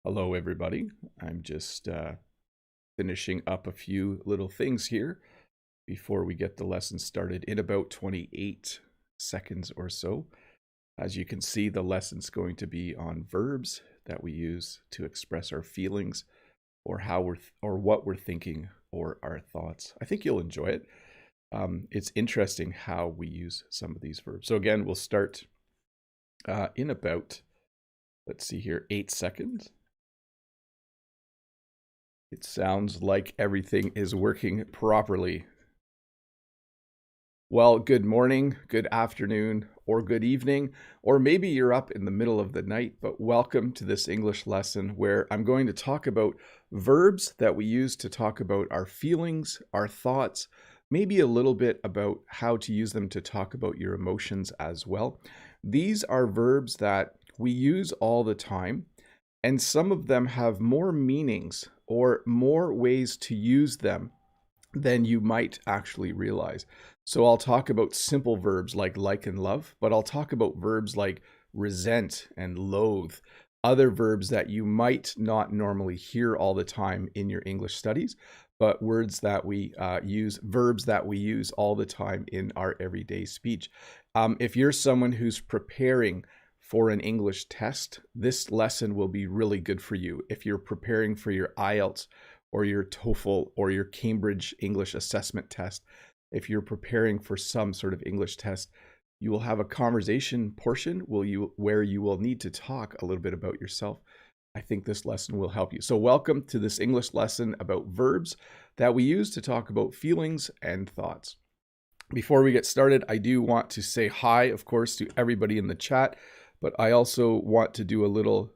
Hello, everybody. I'm just finishing up a few little things here before we get the lesson started in about 28 seconds or so. As you can see, the lesson's going to be on verbs that we use to express our feelings or or what we're thinking or our thoughts. I think you'll enjoy it. It's interesting how we use some of these verbs. So again, we'll start in about, let's see here, 8 seconds. It sounds like everything is working properly. Well, good morning, good afternoon, or good evening, or maybe you're up in the middle of the night, but welcome to this English lesson where I'm going to talk about verbs that we use to talk about our feelings, our thoughts, maybe a little bit about how to use them to talk about your emotions as well. These are verbs that we use all the time, and some of them have more meanings or more ways to use them than you might actually realize. So I'll talk about simple verbs like and love, but I'll talk about verbs like resent and loathe, other verbs that you might not normally hear all the time in your English studies, but words that we use, verbs that we use all the time in our everyday speech. If you're someone who's preparing for an English test, this lesson will be really good for you. If you're preparing for your IELTS or your TOEFL or your Cambridge English assessment test, if you're preparing for some sort of English test, you will have a conversation portion where you will need to talk a little bit about yourself. I think this lesson will help you. So welcome to this English lesson about verbs that we use to talk about feelings and thoughts. Before we get started, I do want to say hi, of course, to everybody in the chat. But I also want to do a little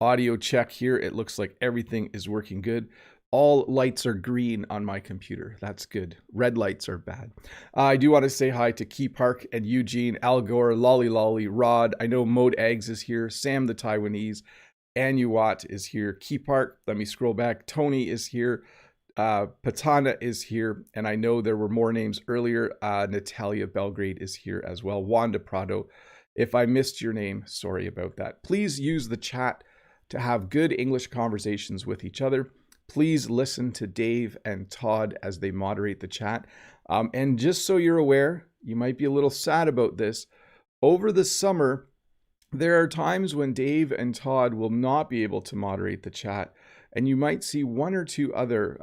audio check here. It looks like everything is working good. All lights are green on my computer. That's good. Red lights are bad. I do want to say hi to Key Park and Eugene, Al Gore, Lolly Lolly, Rod. I know Mode Eggs is here. Sam the Taiwanese. Anuat is here. Key Park, let me scroll back. Tony is here. Patana is here. And I know there were more names earlier. Natalia Belgrade is here as well. Wanda Prado. If I missed your name, sorry about that. Please use the chat to have good English conversations with each other. Please listen to Dave and Todd as they moderate the chat. And just so you're aware, you might be a little sad about this. Over the summer, there are times when Dave and Todd will not be able to moderate the chat, and you might see one or two other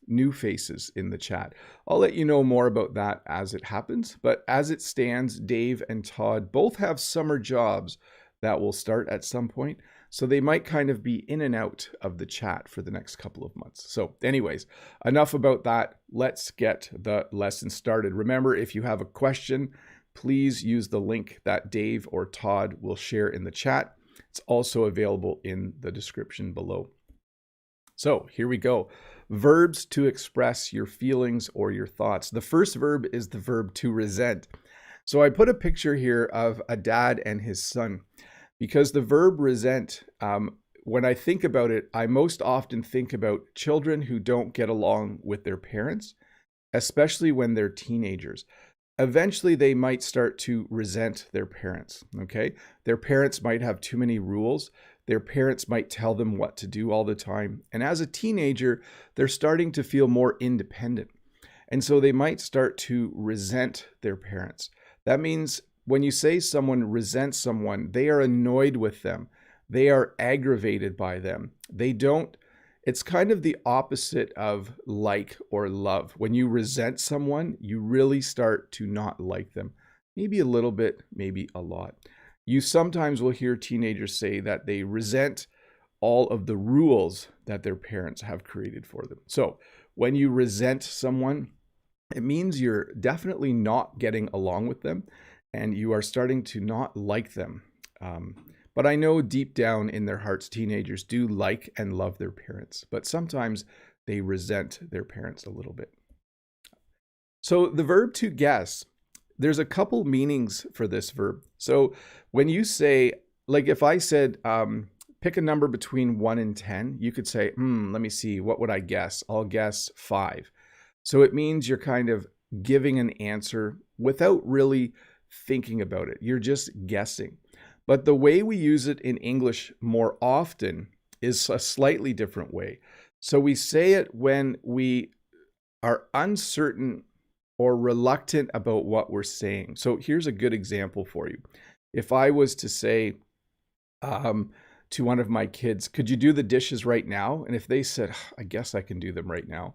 new faces in the chat. I'll let you know more about that as it happens, but as it stands, Dave and Todd both have summer jobs that will start at some point, so they might kind of be in and out of the chat for the next couple of months. So anyways, enough about that. Let's get the lesson started. Remember, if you have a question, please use the link that Dave or Todd will share in the chat. It's also available in the description below. So here we go. Verbs to express your feelings or your thoughts. The first verb is the verb to resent. So I put a picture here of a dad and his son because the verb resent, when I think about it, I most often think about children who don't get along with their parents, especially when they're teenagers. Eventually, they might start to resent their parents, okay? Their parents might have too many rules. Their parents might tell them what to do all the time. And as a teenager, they're starting to feel more independent. And so they might start to resent their parents. That means when you say someone resents someone, they are annoyed with them. They are aggravated by them. It's kind of the opposite of like or love. When you resent someone, you really start to not like them. Maybe a little bit, maybe a lot. You sometimes will hear teenagers say that they resent all of the rules that their parents have created for them. So when you resent someone, it means you're definitely not getting along with them and you are starting to not like them. But I know deep down in their hearts, teenagers do like and love their parents, but sometimes they resent their parents a little bit. So the verb to guess, there's a couple meanings for this verb. So when you say, like if I said, pick a number between 1 and 10, you could say, let me see, what would I guess? I'll guess 5. So it means you're kind of giving an answer without really thinking about it. You're just guessing. But the way we use it in English more often is a slightly different way. So we say it when we are uncertain or reluctant about what we're saying. So here's a good example for you. If I was to say to one of my kids, could you do the dishes right now? And if they said, I guess I can do them right now,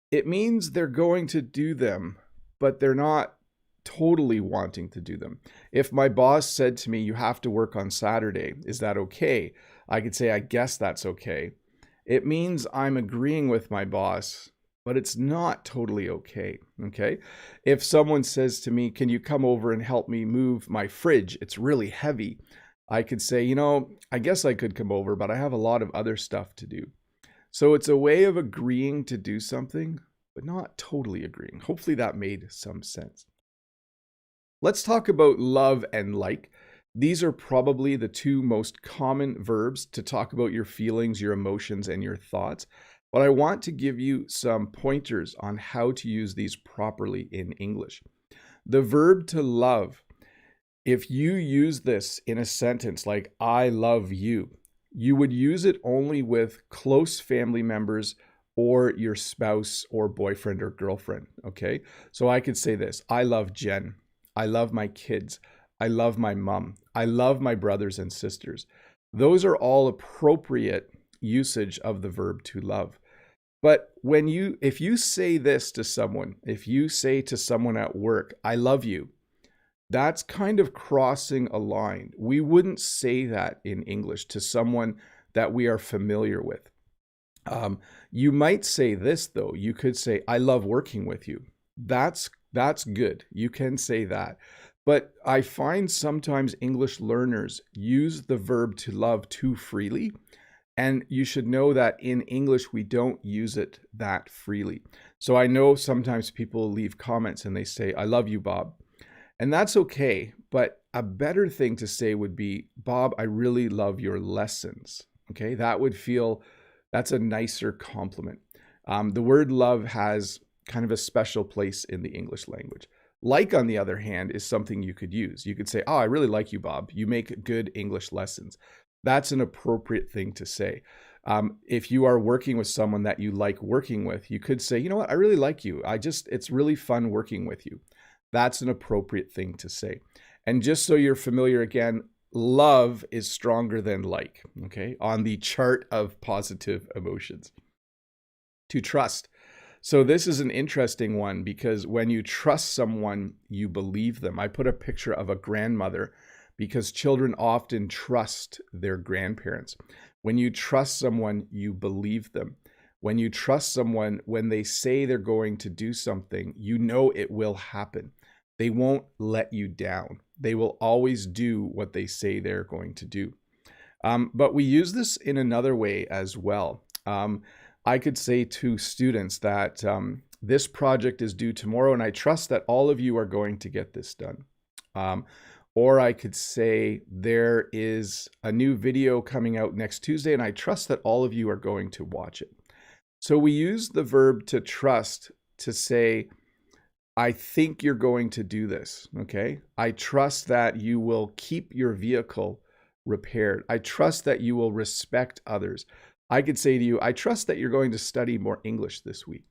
it means they're going to do them, but they're not totally wanting to do them. If my boss said to me, you have to work on Saturday, is that okay? I could say, I guess that's okay. It means I'm agreeing with my boss, but it's not totally okay, okay? If someone says to me, can you come over and help me move my fridge? It's really heavy. I could say, I guess I could come over, but I have a lot of other stuff to do. So it's a way of agreeing to do something, but not totally agreeing. Hopefully that made some sense. Let's talk about love and like. These are probably the two most common verbs to talk about your feelings, your emotions, and your thoughts. But I want to give you some pointers on how to use these properly in English. The verb to love, if you use this in a sentence like, I love you, you would use it only with close family members or your spouse or boyfriend or girlfriend, okay? So I could say this, I love Jen. I love my kids. I love my mom. I love my brothers and sisters. Those are all appropriate usage of the verb to love. But if you say this to someone, if you say to someone at work, I love you, that's kind of crossing a line. We wouldn't say that in English to someone that we are familiar with. You might say this though. You could say, I love working with you. That's good. You can say that. But I find sometimes English learners use the verb to love too freely. And you should know that in English, we don't use it that freely. So I know sometimes people leave comments and they say, I love you, Bob. And that's okay. But a better thing to say would be, Bob, I really love your lessons. Okay, that's a nicer compliment. The word love has kind of a special place in the English language. Like, on the other hand, is something you could use. You could say, oh, I really like you, Bob. You make good English lessons. That's an appropriate thing to say. If you are working with someone that you like working with, you could say, you know what, I really like you. It's really fun working with you. That's an appropriate thing to say. And just so you're familiar again, love is stronger than like, okay, on the chart of positive emotions. To trust. So this is an interesting one because when you trust someone, you believe them. I put a picture of a grandmother because children often trust their grandparents. When you trust someone, you believe them. When you trust someone, when they say they're going to do something, you know it will happen. They won't let you down. They will always do what they say they're going to do. But we use this in another way as well. I could say to students that this project is due tomorrow, and I trust that all of you are going to get this done. Or I could say there is a new video coming out next Tuesday, and I trust that all of you are going to watch it. So we use the verb to trust to say, I think you're going to do this, okay? I trust that you will keep your vehicle repaired. I trust that you will respect others. I could say to you, I trust that you're going to study more English this week.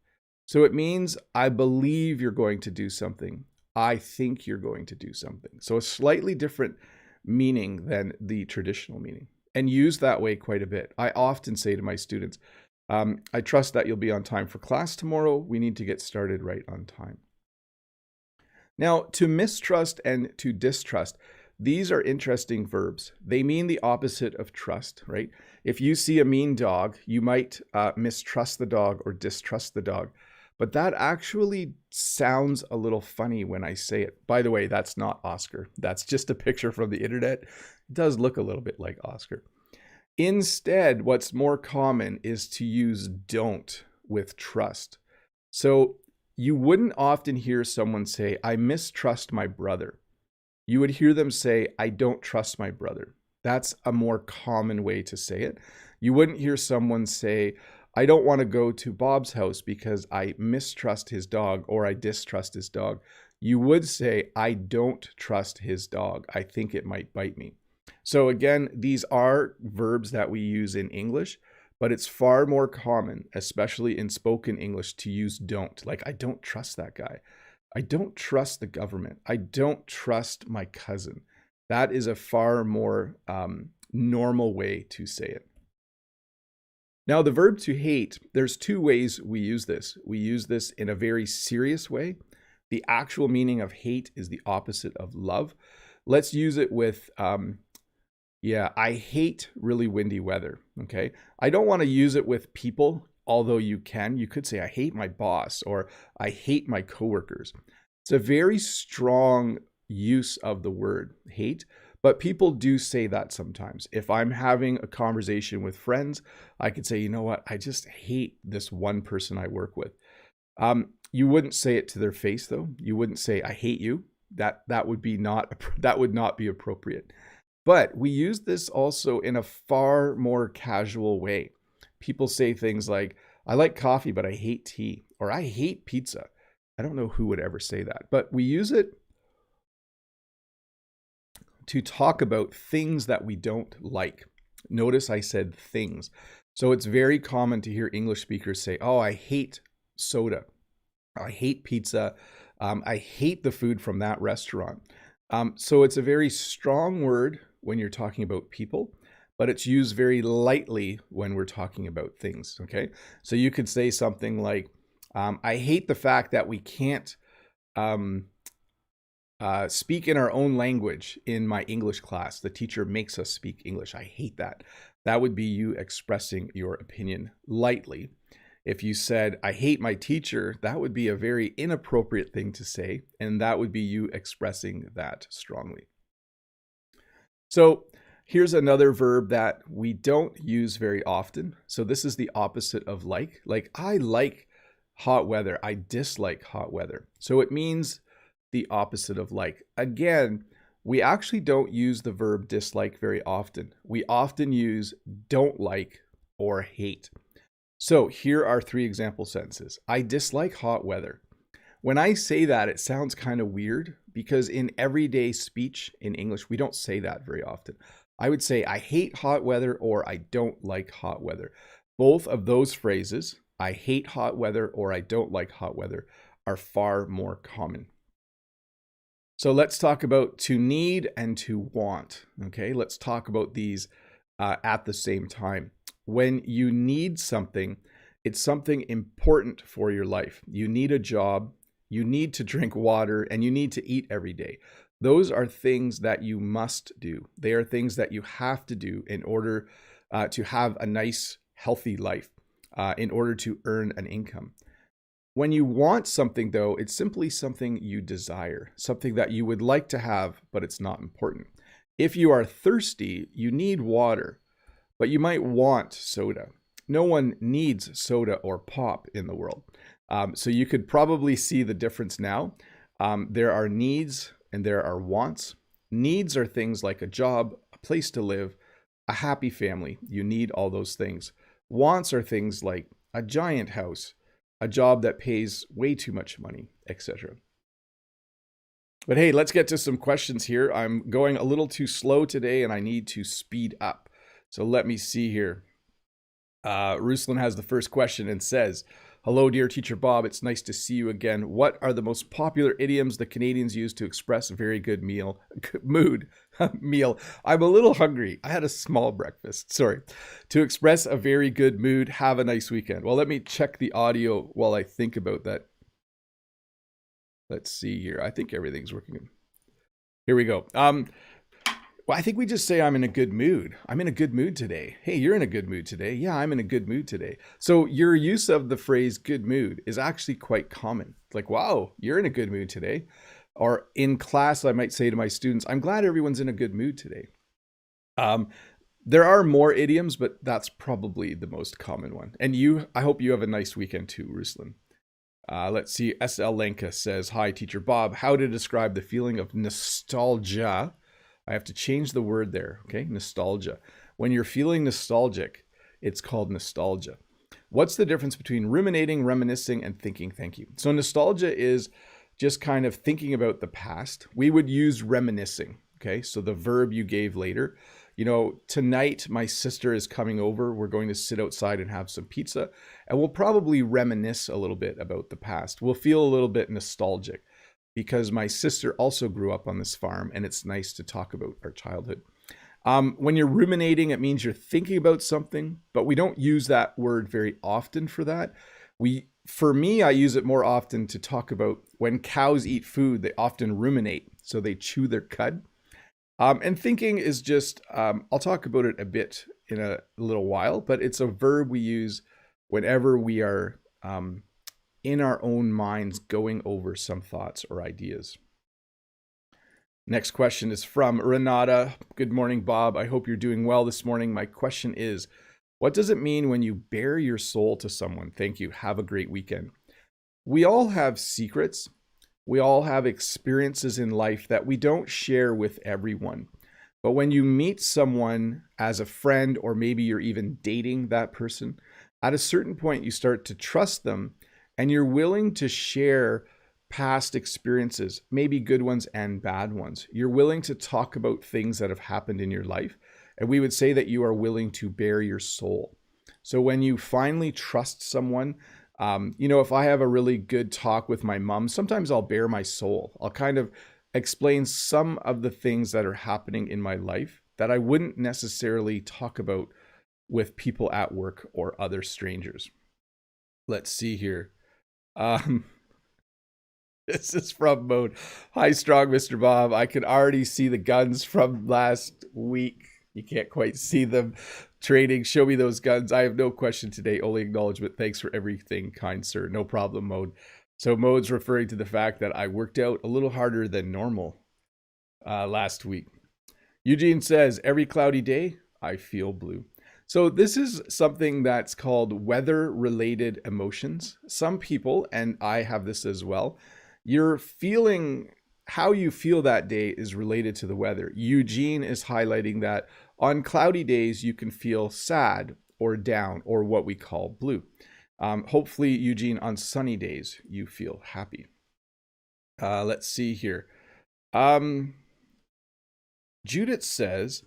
So it means I believe you're going to do something. I think you're going to do something. So a slightly different meaning than the traditional meaning, and used that way quite a bit. I often say to my students, I trust that you'll be on time for class tomorrow. We need to get started right on time. Now, to mistrust and to distrust, these are interesting verbs. They mean the opposite of trust, right? If you see a mean dog, you might mistrust the dog or distrust the dog. But that actually sounds a little funny when I say it. By the way, that's not Oscar. That's just a picture from the internet. It does look a little bit like Oscar. Instead, what's more common is to use don't with trust. So you wouldn't often hear someone say, I mistrust my brother. You would hear them say, I don't trust my brother. That's a more common way to say it. You wouldn't hear someone say, I don't want to go to Bob's house because I mistrust his dog or I distrust his dog. You would say, I don't trust his dog. I think it might bite me. So again, these are verbs that we use in English, but it's far more common, especially in spoken English, to use don't. Like, I don't trust that guy. I don't trust the government. I don't trust my cousin. That is a far more normal way to say it. Now, the verb to hate, there's two ways we use this. We use this in a very serious way. The actual meaning of hate is the opposite of love. Let's use it with, I hate really windy weather, okay? I don't want to use it with people, although you can. You could say, I hate my boss, or I hate my coworkers. It's a very strong use of the word hate, but people do say that sometimes. If I'm having a conversation with friends, I could say, you know what, I just hate this one person I work with. You wouldn't say it to their face, though. You wouldn't say, I hate you. That would not be appropriate. But we use this also in a far more casual way. People say things like, I like coffee, but I hate tea, or I hate pizza. I don't know who would ever say that, but we use it to talk about things that we don't like. Notice I said things. So it's very common to hear English speakers say, oh, I hate soda. I hate pizza. I hate the food from that restaurant. So it's a very strong word when you're talking about people, but it's used very lightly when we're talking about things, okay? So you could say something like, I hate the fact that we can't speak in our own language in my English class. The teacher makes us speak English. I hate that. That would be you expressing your opinion lightly. If you said, I hate my teacher, that would be a very inappropriate thing to say, and that would be you expressing that strongly. So here's another verb that we don't use very often. So this is the opposite of like. Like, I like hot weather. I dislike hot weather. So it means the opposite of like. Again, we actually don't use the verb dislike very often. We often use don't like or hate. So here are 3 example sentences. I dislike hot weather. When I say that, it sounds kind of weird because in everyday speech in English, we don't say that very often. I would say I hate hot weather or I don't like hot weather. Both of those phrases, I hate hot weather or I don't like hot weather, are far more common. So let's talk about to need and to want. Okay, let's talk about these at the same time. When you need something, it's something important for your life. You need a job, you need to drink water, and you need to eat every day. Those are things that you must do. They are things that you have to do in order to have a nice, healthy life, in order to earn an income. When you want something, though, it's simply something you desire, something that you would like to have, but it's not important. If you are thirsty, you need water, but you might want soda. No one needs soda or pop in the world. So you could probably see the difference now. There are needs and there are wants. Needs are things like a job, a place to live, a happy family. You need all those things. Wants are things like a giant house, a job that pays way too much money, etc. But hey, let's get to some questions here. I'm going a little too slow today and I need to speed up. So let me see here. Ruslan has the first question and says, hello, dear Teacher Bob. It's nice to see you again. What are the most popular idioms the Canadians use to express a very good mood? Meal. I'm a little hungry. I had a small breakfast. Sorry. To express a very good mood, have a nice weekend. Well, let me check the audio while I think about that. Let's see here. I think everything's working. Here we go. Well, I think we just say I'm in a good mood. I'm in a good mood today. Hey, you're in a good mood today. Yeah, I'm in a good mood today. So your use of the phrase good mood is actually quite common. It's like, wow, you're in a good mood today. Or in class, I might say to my students, I'm glad everyone's in a good mood today. There are more idioms, but that's probably the most common one. And I hope you have a nice weekend too, Ruslan. Let's see. SL Lenka says, hi, Teacher Bob. How to describe the feeling of nostalgia? I have to change the word there, okay? Nostalgia. When you're feeling nostalgic, it's called nostalgia. What's the difference between ruminating, reminiscing, and thinking thank you? So nostalgia is just kind of thinking about the past. We would use reminiscing, Okay, so the verb you gave later. Tonight my sister is coming over. We're going to sit outside and have some pizza, and we'll probably reminisce a little bit about the past. We'll feel a little bit nostalgic because my sister also grew up on this farm, and it's nice to talk about our childhood. When you're ruminating, it means you're thinking about something, but we don't use that word very often for that. For me, I use it more often to talk about when cows eat food, they often ruminate, so they chew their cud. And thinking is just, I'll talk about it a bit in a little while, but it's a verb we use whenever we are in our own minds going over some thoughts or ideas. Next question is from Renata. Good morning, Bob. I hope you're doing well this morning. My question is, what does it mean when you bare your soul to someone? Thank you. Have a great weekend. We all have secrets. We all have experiences in life that we don't share with everyone. But when you meet someone as a friend, or maybe you're even dating that person, at a certain point you start to trust them and you're willing to share past experiences, maybe good ones and bad ones. You're willing to talk about things that have happened in your life. And we would say that you are willing to bare your soul. So when you finally trust someone, if I have a really good talk with my mom, sometimes I'll bare my soul. I'll kind of explain some of the things that are happening in my life that I wouldn't necessarily talk about with people at work or other strangers. Let's see here. This is from Mode. Hi, strong Mr. Bob. I can already see the guns from last week. You can't quite see them trading. Show me those guns. I have no question today, only acknowledgement. Thanks for everything, kind sir. No problem, Mode. So Mode's referring to the fact that I worked out a little harder than normal last week. Eugene says, every cloudy day, I feel blue. So this is something that's called weather-related emotions. Some people, and I have this as well, how you feel that day is related to the weather. Eugene is highlighting that on cloudy days, you can feel sad or down, or what we call blue. Hopefully, Eugene, on sunny days, you feel happy. Let's see here. Judith says,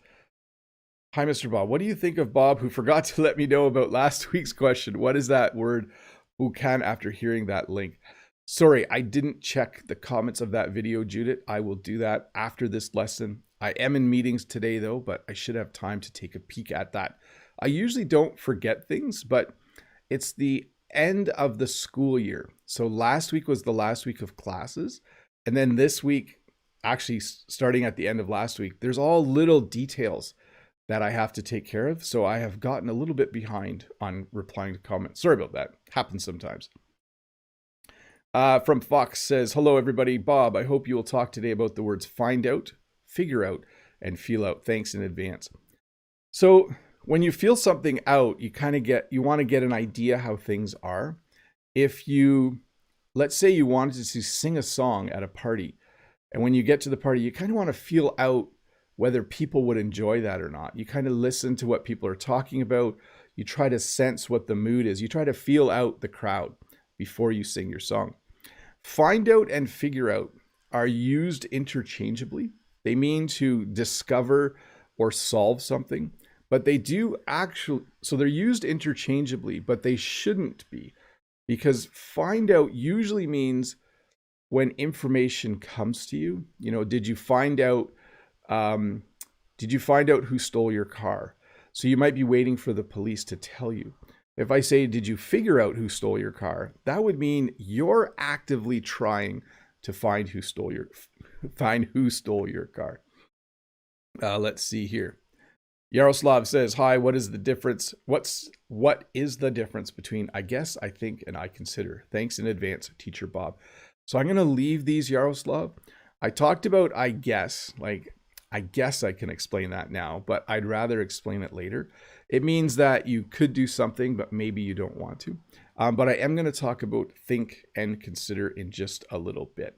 hi, Mr. Bob. What do you think of Bob, who forgot to let me know about last week's question? What is that word, ukan, after hearing that link? Sorry, I didn't check the comments of that video, Judith. I will do that after this lesson. I am in meetings today, though, but I should have time to take a peek at that. I usually don't forget things, but it's the end of the school year. So last week was the last week of classes. And then this week, actually starting at the end of last week, there's all little details that I have to take care of. So I have gotten a little bit behind on replying to comments. Sorry about that. Happens sometimes. From Fox says, hello, everybody. Bob, I hope you will talk today about the words find out, figure out, and feel out. Thanks in advance. So when you feel something out, you want to get an idea how things are. Let's say you wanted to sing a song at a party, and when you get to the party, you kind of want to feel out whether people would enjoy that or not. You kind of listen to what people are talking about. You try to sense what the mood is. You try to feel out the crowd before you sing your song. Find out and figure out are used interchangeably. They mean to discover or solve something, but they do so they're used interchangeably, but they shouldn't be, because find out usually means when information comes to you. Did you find out who stole your car? So you might be waiting for the police to tell you. If I say, did you figure out who stole your car? That would mean you're actively trying to find who stole your car. Let's see here. Yaroslav says, hi, what is the difference? What is the difference between I guess, I think, and I consider? Thanks in advance, Teacher Bob. So I'm going to leave these, Yaroslav. I talked about I guess, I guess I can explain that now, but I'd rather explain it later. It means that you could do something, but maybe you don't want to. But I am going to talk about think and consider in just a little bit.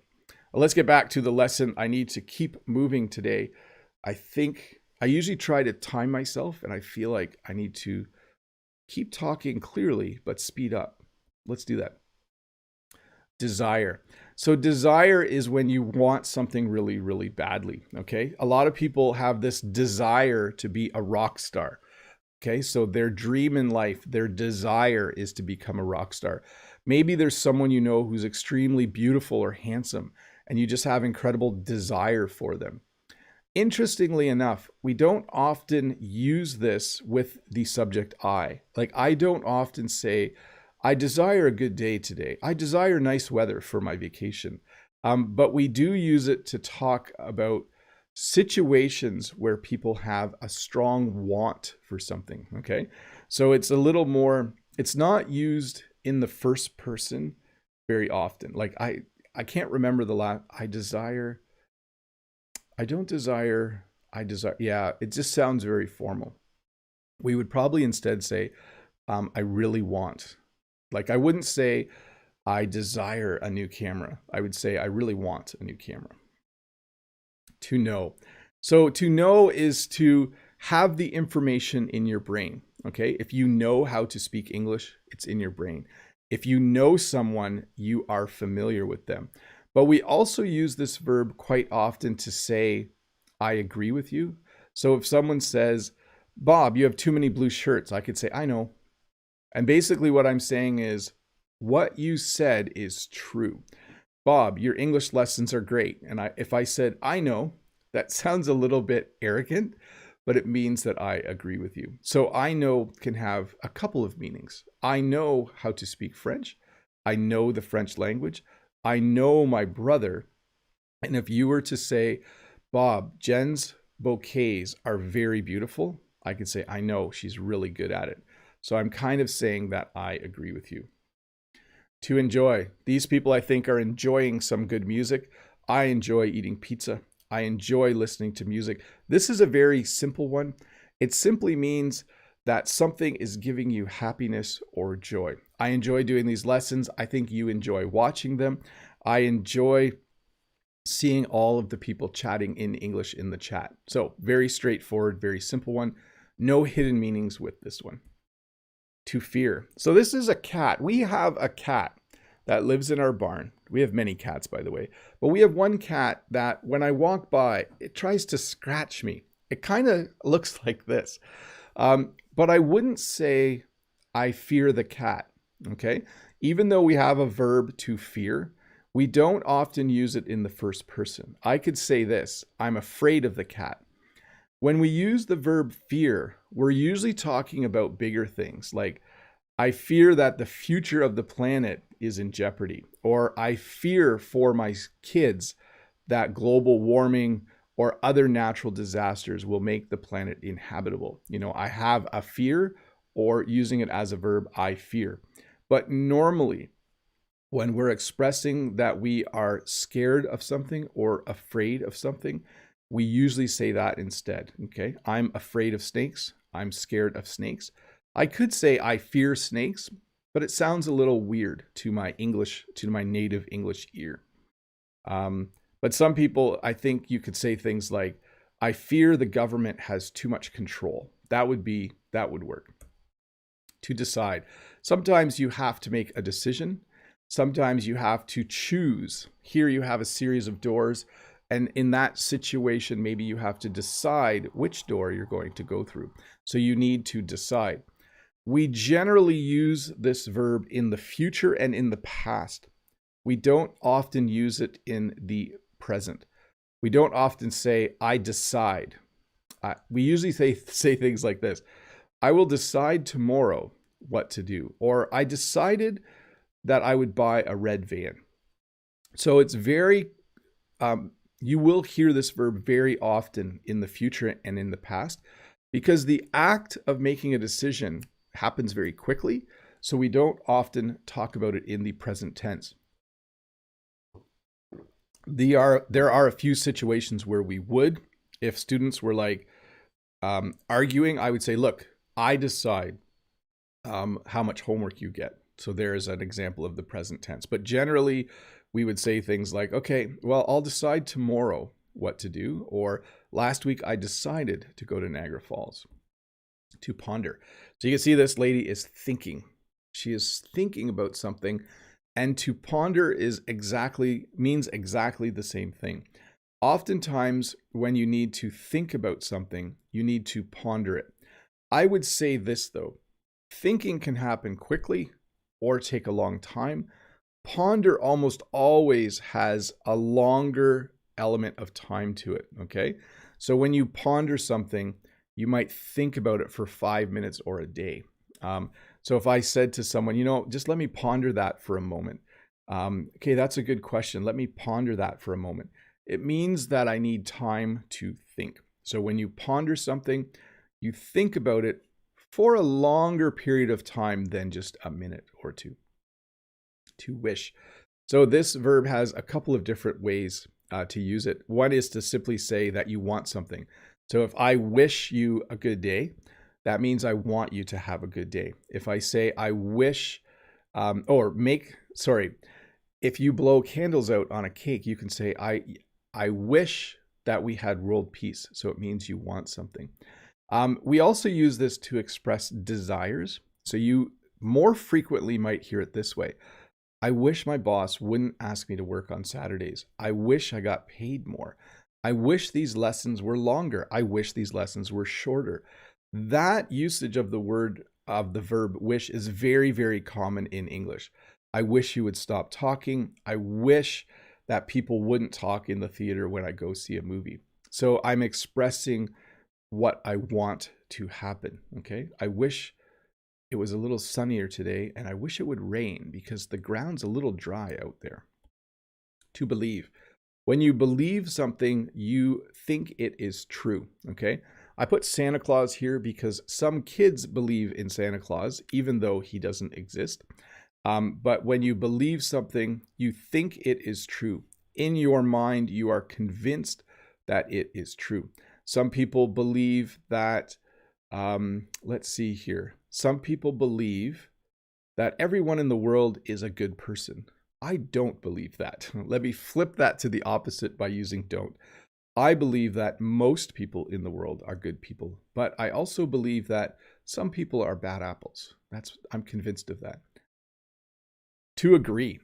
Let's get back to the lesson. I need to keep moving today. I usually try to time myself, and I feel like I need to keep talking clearly, but speed up. Let's do that. Desire. So desire is when you want something really, really badly. Okay. A lot of people have this desire to be a rock star. Okay. So their dream in life, their desire is to become a rock star. Maybe there's someone you know who's extremely beautiful or handsome, and you just have incredible desire for them. Interestingly enough, we don't often use this with the subject I. Like, I don't often say, I desire a good day today. I desire nice weather for my vacation. But we do use it to talk about situations where people have a strong want for something. Okay. So it's a little more, it's not used in the first person very often. Like, I can't remember the last, I don't desire, I desire. Yeah, it just sounds very formal. We would probably instead say, I really want. Like, I wouldn't say, I desire a new camera. I would say, I really want a new camera. To know. So to know is to have the information in your brain. Okay. If you know how to speak English, it's in your brain. If you know someone, you are familiar with them. But we also use this verb quite often to say, I agree with you. So if someone says, Bob, you have too many blue shirts, I could say, I know. And basically what I'm saying is, what you said is true. Bob, your English lessons are great. And if I said, I know, that sounds a little bit arrogant, but it means that I agree with you. So I know can have a couple of meanings. I know how to speak French. I know the French language. I know my brother. And if you were to say, Bob, Jen's bouquets are very beautiful, I could say, I know, she's really good at it. So I'm kind of saying that I agree with you. To enjoy. These people, I think, are enjoying some good music. I enjoy eating pizza. I enjoy listening to music. This is a very simple one. It simply means that something is giving you happiness or joy. I enjoy doing these lessons. I think you enjoy watching them. I enjoy seeing all of the people chatting in English in the chat. So very straightforward, very simple one. No hidden meanings with this one. To fear. So this is a cat. We have a cat that lives in our barn. We have many cats, by the way, but we have one cat that when I walk by, it tries to scratch me. It kind of looks like this. But I wouldn't say I fear the cat. Okay. Even though we have a verb to fear, we don't often use it in the first person. I could say this, I'm afraid of the cat. When we use the verb fear, we're usually talking about bigger things like, I fear that the future of the planet is in jeopardy, or I fear for my kids that global warming or other natural disasters will make the planet inhabitable. You know, I have a fear, or using it as a verb, I fear. But normally, when we're expressing that we are scared of something or afraid of something, we usually say that instead. Okay, I'm afraid of snakes. I'm scared of snakes. I could say I fear snakes, but it sounds a little weird to my English, to my native English ear. But some people, I think you could say things like, I fear the government has too much control. That would work. To decide. Sometimes you have to make a decision. Sometimes you have to choose. Here you have a series of doors. And in that situation, maybe you have to decide which door you're going to go through. So you need to decide. We generally use this verb in the future and in the past. We don't often use it in the present. We don't often say, I decide. We usually say things like this. I will decide tomorrow what to do. Or I decided that I would buy a red van. So it's very, you will hear this verb very often in the future and in the past, because the act of making a decision happens very quickly. So we don't often talk about it in the present tense. There are a few situations where we would. If students were like arguing, I would say, look, I decide how much homework you get. So there's an example of the present tense. But generally, we would say things like, okay, well, I'll decide tomorrow what to do. Or last week, I decided to go to Niagara Falls. To ponder. So you can see this lady is thinking. She is thinking about something. And to ponder means exactly the same thing. Oftentimes, when you need to think about something, you need to ponder it. I would say this though, thinking can happen quickly or take a long time. Ponder almost always has a longer element of time to it, okay? So when you ponder something, you might think about it for 5 minutes or a day. So if I said to someone, just let me ponder that for a moment. Okay, that's a good question. Let me ponder that for a moment. It means that I need time to think. So when you ponder something, you think about it for a longer period of time than just a minute or two. To wish. So this verb has a couple of different ways to use it. One is to simply say that you want something. So if I wish you a good day, that means I want you to have a good day. If I say I wish, if you blow candles out on a cake, you can say I wish that we had world peace. So it means you want something. We also use this to express desires. So you more frequently might hear it this way. I wish my boss wouldn't ask me to work on Saturdays. I wish I got paid more. I wish these lessons were longer. I wish these lessons were shorter. That usage of the verb wish is very, very common in English. I wish you would stop talking. I wish that people wouldn't talk in the theater when I go see a movie. So I'm expressing what I want to happen, okay? I wish it was a little sunnier today, and I wish it would rain because the ground's a little dry out there. To believe. When you believe something, you think it is true, okay? I put Santa Claus here because some kids believe in Santa Claus, even though he doesn't exist. But when you believe something, you think it is true. In your mind, you are convinced that it is true. Some people believe that, let's see here. Some people believe that everyone in the world is a good person. I don't believe that. Let me flip that to the opposite by using don't. I believe that most people in the world are good people, but I also believe that some people are bad apples. I'm convinced of that. To agree.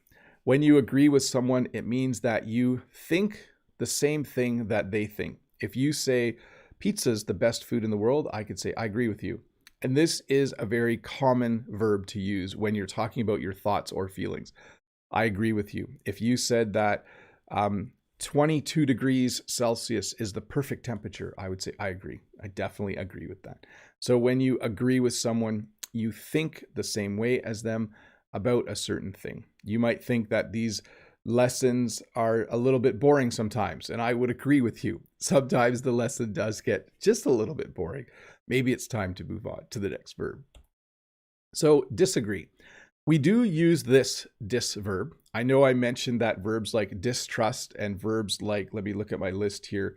When you agree with someone, it means that you think the same thing that they think. If you say pizza is the best food in the world, I could say I agree with you. And this is a very common verb to use when you're talking about your thoughts or feelings. I agree with you. If you said that 22 degrees Celsius is the perfect temperature, I would say I agree. I definitely agree with that. So when you agree with someone, you think the same way as them about a certain thing. You might think that these lessons are a little bit boring sometimes, and I would agree with you. Sometimes the lesson does get just a little bit boring. Maybe it's time to move on to the next verb. So disagree. We do use this dis verb. I know I mentioned that verbs like distrust and verbs like, let me look at my list here,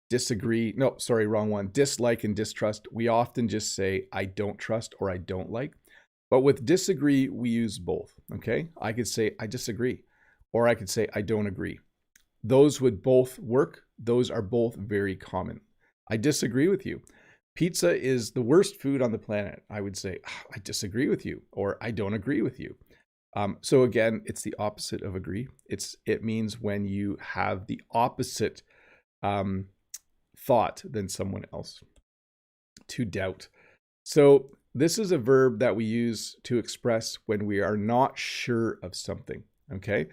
disagree. No, sorry, wrong one. Dislike and distrust. We often just say I don't trust or I don't like. But with disagree, we use both, okay? I could say I disagree, or I could say I don't agree. Those would both work. Those are both very common. I disagree with you. Pizza is the worst food on the planet. I would say, I disagree with you, or I don't agree with you. So again, it's the opposite of agree. It means when you have the opposite thought than someone else. To doubt. So this is a verb that we use to express when we are not sure of something, okay?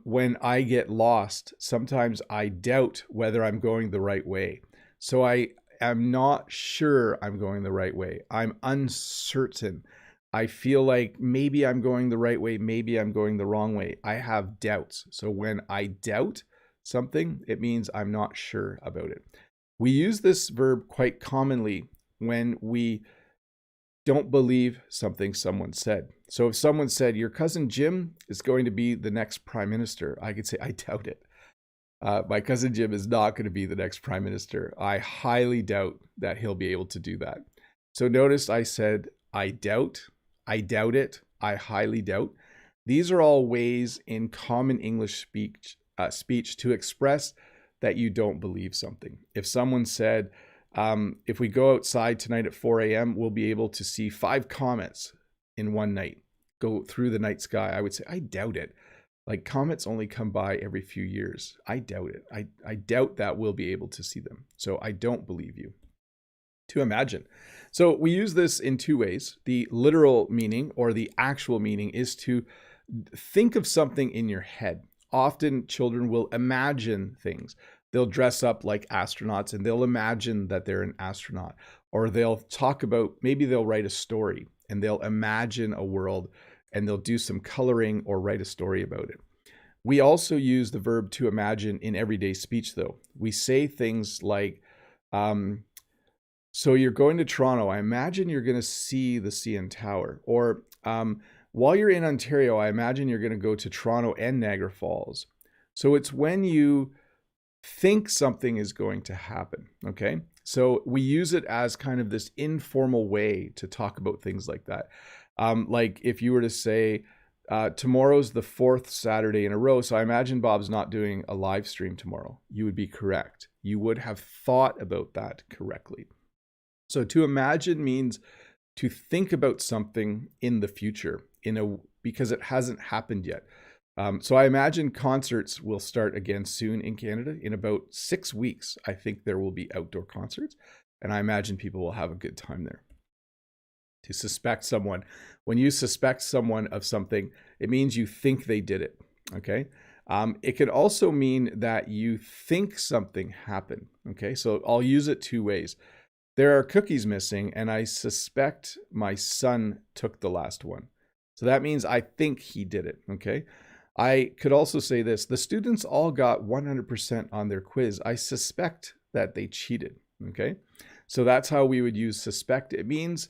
When I get lost, sometimes I doubt whether I'm going the right way. So I am not sure I'm going the right way. I'm uncertain. I feel like maybe I'm going the right way, maybe I'm going the wrong way. I have doubts. So when I doubt something, it means I'm not sure about it. We use this verb quite commonly when we don't believe something someone said. So if someone said, your cousin Jim is going to be the next prime minister, I could say, I doubt it. My cousin Jim is not going to be the next prime minister. I highly doubt that he'll be able to do that. So notice I said, I doubt it, I highly doubt. These are all ways in common English speech to express that you don't believe something. If someone said, if we go outside tonight at 4 a.m., we'll be able to see 5 comets in one night. go through the night sky, I would say, I doubt it. Like comets only come by every few years. I doubt it. I doubt that we'll be able to see them. So I don't believe you. To imagine. So we use this in two ways. The literal meaning or the actual meaning is to think of something in your head. Often children will imagine things. They'll dress up like astronauts and they'll imagine that they're an astronaut. Or they'll talk about, maybe they'll write a story and they'll imagine a world and they'll do some coloring or write a story about it. We also use the verb to imagine in everyday speech though. We say things like, so you're going to Toronto. I imagine you're going to see the CN Tower. Or while you're in Ontario, I imagine you're going to go to Toronto and Niagara Falls. So it's when you think something is going to happen, okay? So we use it as kind of this informal way to talk about things like that. Like if you were to say, tomorrow's the 4th Saturday in a row, so I imagine Bob's not doing a live stream tomorrow. You would be correct. You would have thought about that correctly. So to imagine means to think about something in the future because it hasn't happened yet. So I imagine concerts will start again soon in Canada. In about 6 weeks, I think there will be outdoor concerts, and I imagine people will have a good time there. To suspect someone. When you suspect someone of something, it means you think they did it, okay? It could also mean that you think something happened, okay? So I'll use it two ways. There are cookies missing, and I suspect my son took the last one. So that means I think he did it, okay? I could also say this. The students all got 100% on their quiz. I suspect that they cheated, okay? So that's how we would use suspect. It means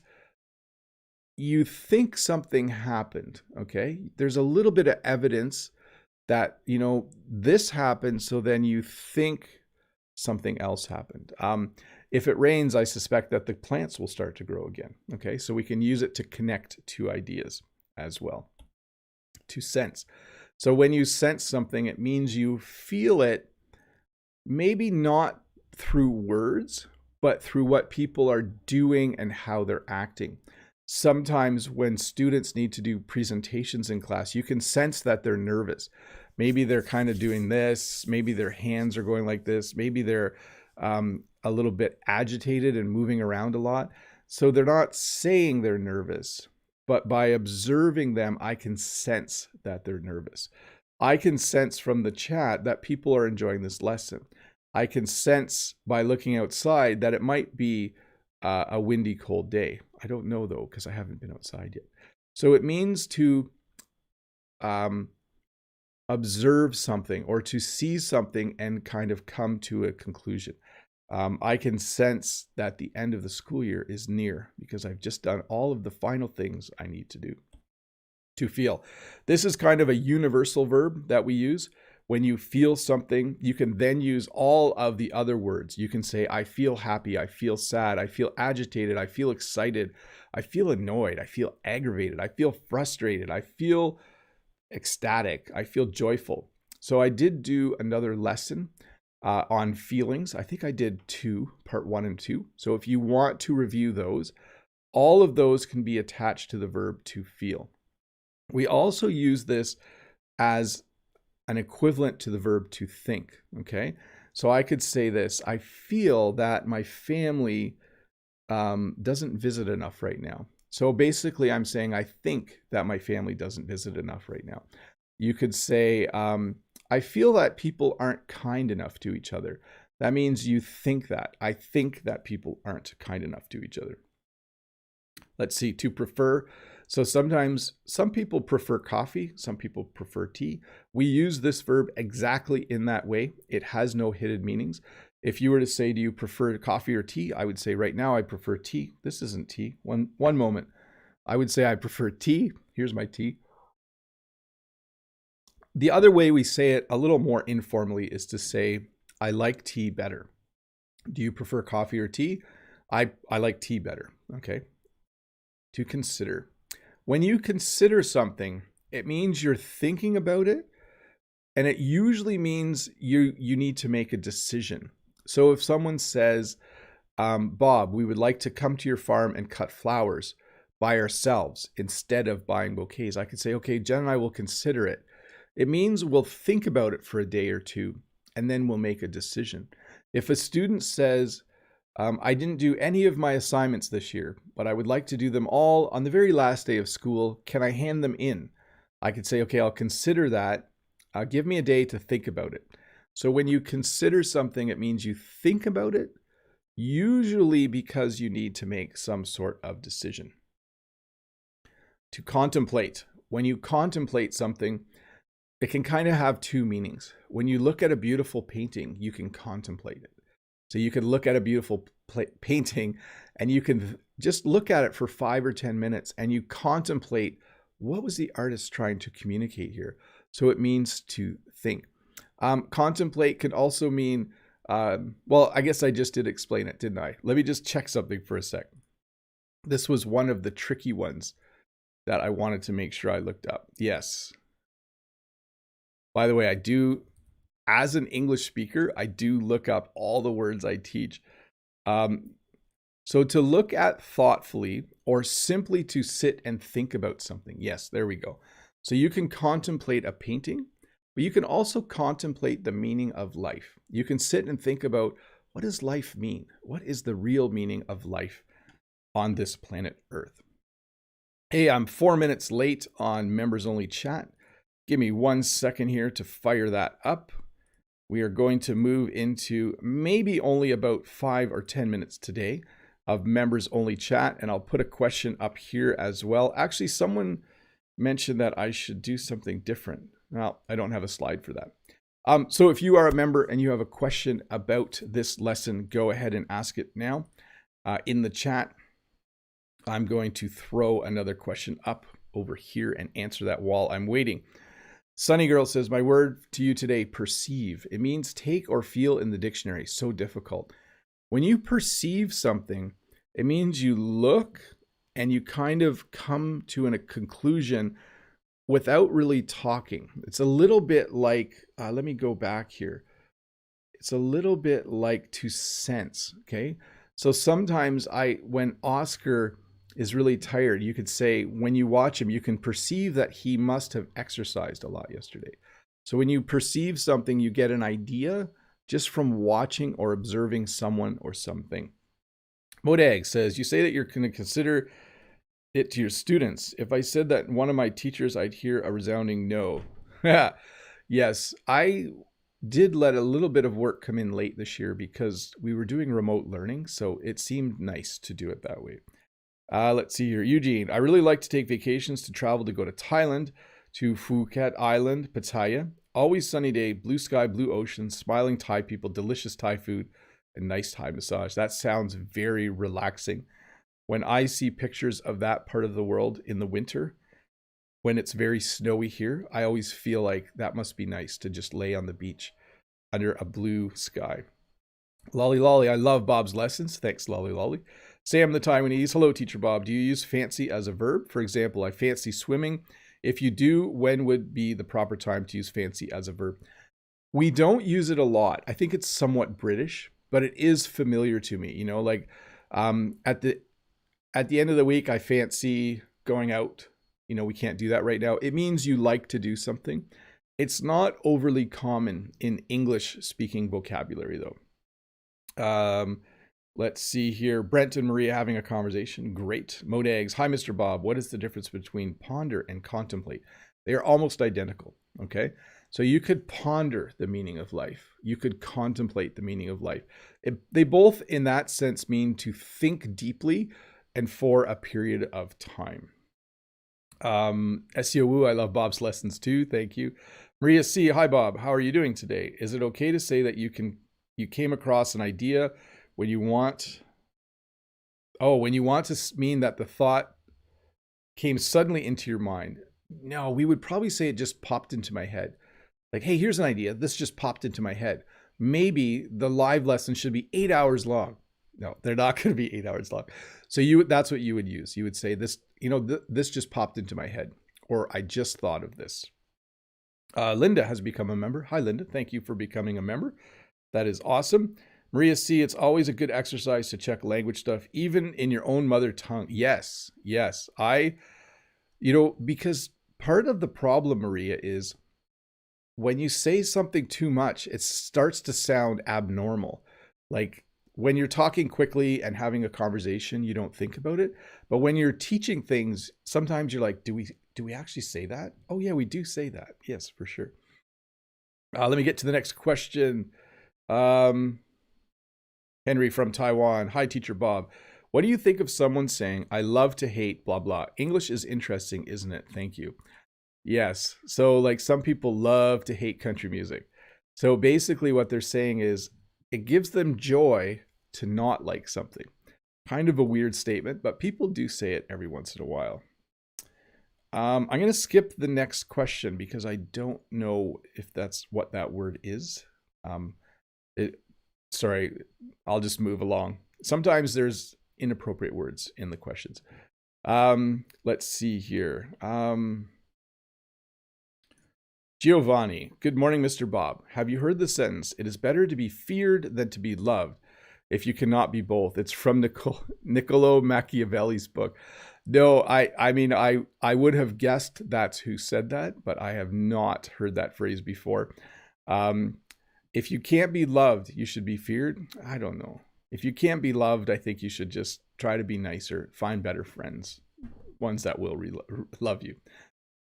you think something happened, okay? There's a little bit of evidence that, this happened, so then you think something else happened. If it rains, I suspect that the plants will start to grow again, okay? So we can use it to connect two ideas as well. To sense. So when you sense something, it means you feel it, maybe not through words, but through what people are doing and how they're acting. Sometimes when students need to do presentations in class, you can sense that they're nervous. Maybe they're kind of doing this, maybe their hands are going like this, maybe they're a little bit agitated and moving around a lot. So they're not saying they're nervous, but by observing them, I can sense that they're nervous. I can sense from the chat that people are enjoying this lesson. I can sense by looking outside that it might be a windy, cold day. I don't know though, because I haven't been outside yet. So it means to observe something or to see something and kind of come to a conclusion. I can sense that the end of the school year is near because I've just done all of the final things I need to do. To feel. This is kind of a universal verb that we use. When you feel something, you can then use all of the other words. You can say, I feel happy, I feel sad, I feel agitated, I feel excited, I feel annoyed, I feel aggravated, I feel frustrated, I feel ecstatic, I feel joyful. So I did do another lesson on feelings. I think I did part 1 and 2. So if you want to review those, all of those can be attached to the verb to feel. We also use this as an equivalent to the verb to think, okay? So I could say this, I feel that my family doesn't visit enough right now. So basically I'm saying I think that my family doesn't visit enough right now. You could say, I feel that people aren't kind enough to each other. That means you think that. I think that people aren't kind enough to each other. Let's see, to prefer. So sometimes some people prefer coffee, some people prefer tea. We use this verb exactly in that way. It has no hidden meanings. If you were to say, do you prefer coffee or tea? I would say right now I prefer tea. This isn't tea. One moment. I would say I prefer tea. Here's my tea. The other way we say it a little more informally is to say, I like tea better. Do you prefer coffee or tea? I like tea better. Okay. To consider. When you consider something, it means you're thinking about it, and it usually means you need to make a decision. So if someone says, Bob, we would like to come to your farm and cut flowers, by ourselves instead of buying bouquets. I could say, okay, Jen and I will consider it. It means we'll think about it for a day or two, and then we'll make a decision. If a student says, I didn't do any of my assignments this year, but I would like to do them all on the very last day of school, can I hand them in? I could say, okay, I'll consider that. Give me a day to think about it. So when you consider something, it means you think about it, usually because you need to make some sort of decision. To contemplate. When you contemplate something, it can kind of have two meanings. When you look at a beautiful painting, you can contemplate it. So you can look at a beautiful painting and you can just look at it for 5 or 10 minutes and you contemplate, what was the artist trying to communicate here? So it means to think. Contemplate can also mean, well, I guess I just did explain it, didn't I? Let me just check something for a sec. This was one of the tricky ones that I wanted to make sure I looked up. Yes. By the way, I do, as an English speaker, I do look up all the words I teach. So to look at thoughtfully or simply to sit and think about something. Yes, there we go. So you can contemplate a painting, but you can also contemplate the meaning of life. You can sit and think about, what does life mean? What is the real meaning of life on this planet Earth? Hey, I'm 4 minutes late on members only chat. Give me 1 second here to fire that up. We are going to move into maybe only about 5 or 10 minutes today of members only chat. And I'll put a question up here as well. Actually, someone mentioned that I should do something different. Well, I don't have a slide for that. So if you are a member and you have a question about this lesson, go ahead and ask it now in the chat. I'm going to throw another question up over here and answer that while I'm waiting. Sunny Girl says, my word to you today, perceive. It means take or feel in the dictionary. So difficult. When you perceive something, it means you look and you kind of come to a conclusion without really talking. It's a little bit like, let me go back here. It's a little bit like to sense, okay? So sometimes when Oscar is really tired, you could say, when you watch him, you can perceive that he must have exercised a lot yesterday. So when you perceive something, you get an idea just from watching or observing someone or something. Modag says, you say that you're going to consider it to your students. If I said that one of my teachers, I'd hear a resounding no. Yes, I did let a little bit of work come in late this year because we were doing remote learning, so it seemed nice to do it that way. Let's see here. Eugene, I really like to take vacations to travel to go to Thailand, to Phuket Island, Pattaya. Always sunny day, blue sky, blue ocean, smiling Thai people, delicious Thai food, and nice Thai massage. That sounds very relaxing. When I see pictures of that part of the world in the winter, when it's very snowy here, I always feel like that must be nice to just lay on the beach under a blue sky. Lolly Lolly, I love Bob's lessons. Thanks, Lolly Lolly. Sam the Taiwanese, hello, Teacher Bob. Do you use fancy as a verb? For example, I fancy swimming. If you do, when would be the proper time to use fancy as a verb? We don't use it a lot. I think it's somewhat British, but it is familiar to me. You know, like at the end of the week, I fancy going out. You know, we can't do that right now. It means you like to do something. It's not overly common in English speaking vocabulary though. Let's see here. Brent and Maria having a conversation. Great. Modags. Hi, Mr. Bob. What is the difference between ponder and contemplate? They are almost identical. Okay. So you could ponder the meaning of life. You could contemplate the meaning of life. They both, in that sense, mean to think deeply and for a period of time. SEO Woo, I love Bob's lessons too. Thank you. Maria C. Hi, Bob. How are you doing today? Is it okay to say that you came across an idea when you want to mean that the thought came suddenly into your mind? No, we would probably say it just popped into my head. Like, hey, here's an idea. This just popped into my head. Maybe the live lesson should be 8 hours long. No, they're not going to be 8 hours long. So that's what you would use. You would say this, this just popped into my head, or I just thought of this. Linda has become a member. Hi, Linda. Thank you for becoming a member. That is awesome. Maria C, it's always a good exercise to check language stuff, even in your own mother tongue. Yes, yes. Because part of the problem, Maria, is when you say something too much, it starts to sound abnormal. Like when you're talking quickly and having a conversation, you don't think about it. But when you're teaching things, sometimes you're like, do we actually say that? Oh yeah, we do say that. Yes, for sure. Let me get to the next question. Henry from Taiwan. Hi, Teacher Bob. What do you think of someone saying, I love to hate, blah, blah? English is interesting, isn't it? Thank you. Yes. So like some people love to hate country music. So basically what they're saying is it gives them joy to not like something. Kind of a weird statement, but people do say it every once in a while. I'm going to skip the next question because I don't know if that's what that word is. Sorry, I'll just move along. Sometimes there's inappropriate words in the questions. Let's see here. Giovanni, good morning, Mr. Bob. Have you heard the sentence, it is better to be feared than to be loved if you cannot be both? It's from Niccolo Machiavelli's book. No, I would have guessed that's who said that, but I have not heard that phrase before. If you can't be loved, you should be feared. I don't know. If you can't be loved, I think you should just try to be nicer, find better friends, ones that will love you.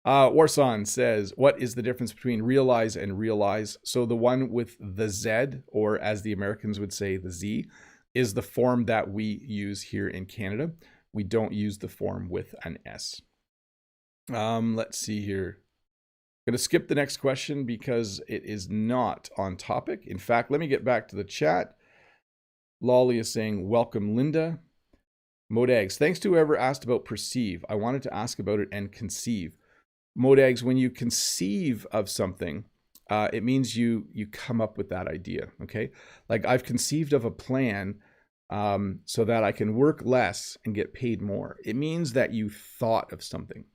Warson says, what is the difference between realize and realize? So the one with the Z, or as the Americans would say, the Z, is the form that we use here in Canada. We don't use the form with an S. Let's see here. I'm going to skip the next question because it is not on topic. In fact, let me get back to the chat. Lolly is saying, welcome, Linda. Modags, thanks to whoever asked about perceive. I wanted to ask about it and conceive. Modags, when you conceive of something, it means you come up with that idea, okay? Like I've conceived of a plan so that I can work less and get paid more. It means that you thought of something.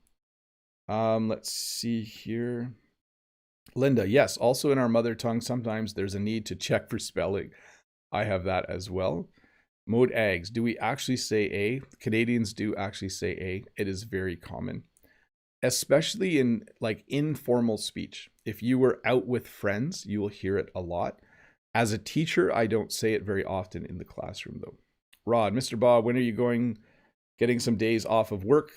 Let's see here. Linda, yes, also in our mother tongue, sometimes there's a need to check for spelling. I have that as well. Mode Ags, do we actually say a? Canadians do actually say a. It is very common, especially in like informal speech. If you were out with friends, you will hear it a lot. As a teacher, I don't say it very often in the classroom though. Rod, Mr. Bob, when are you getting some days off of work?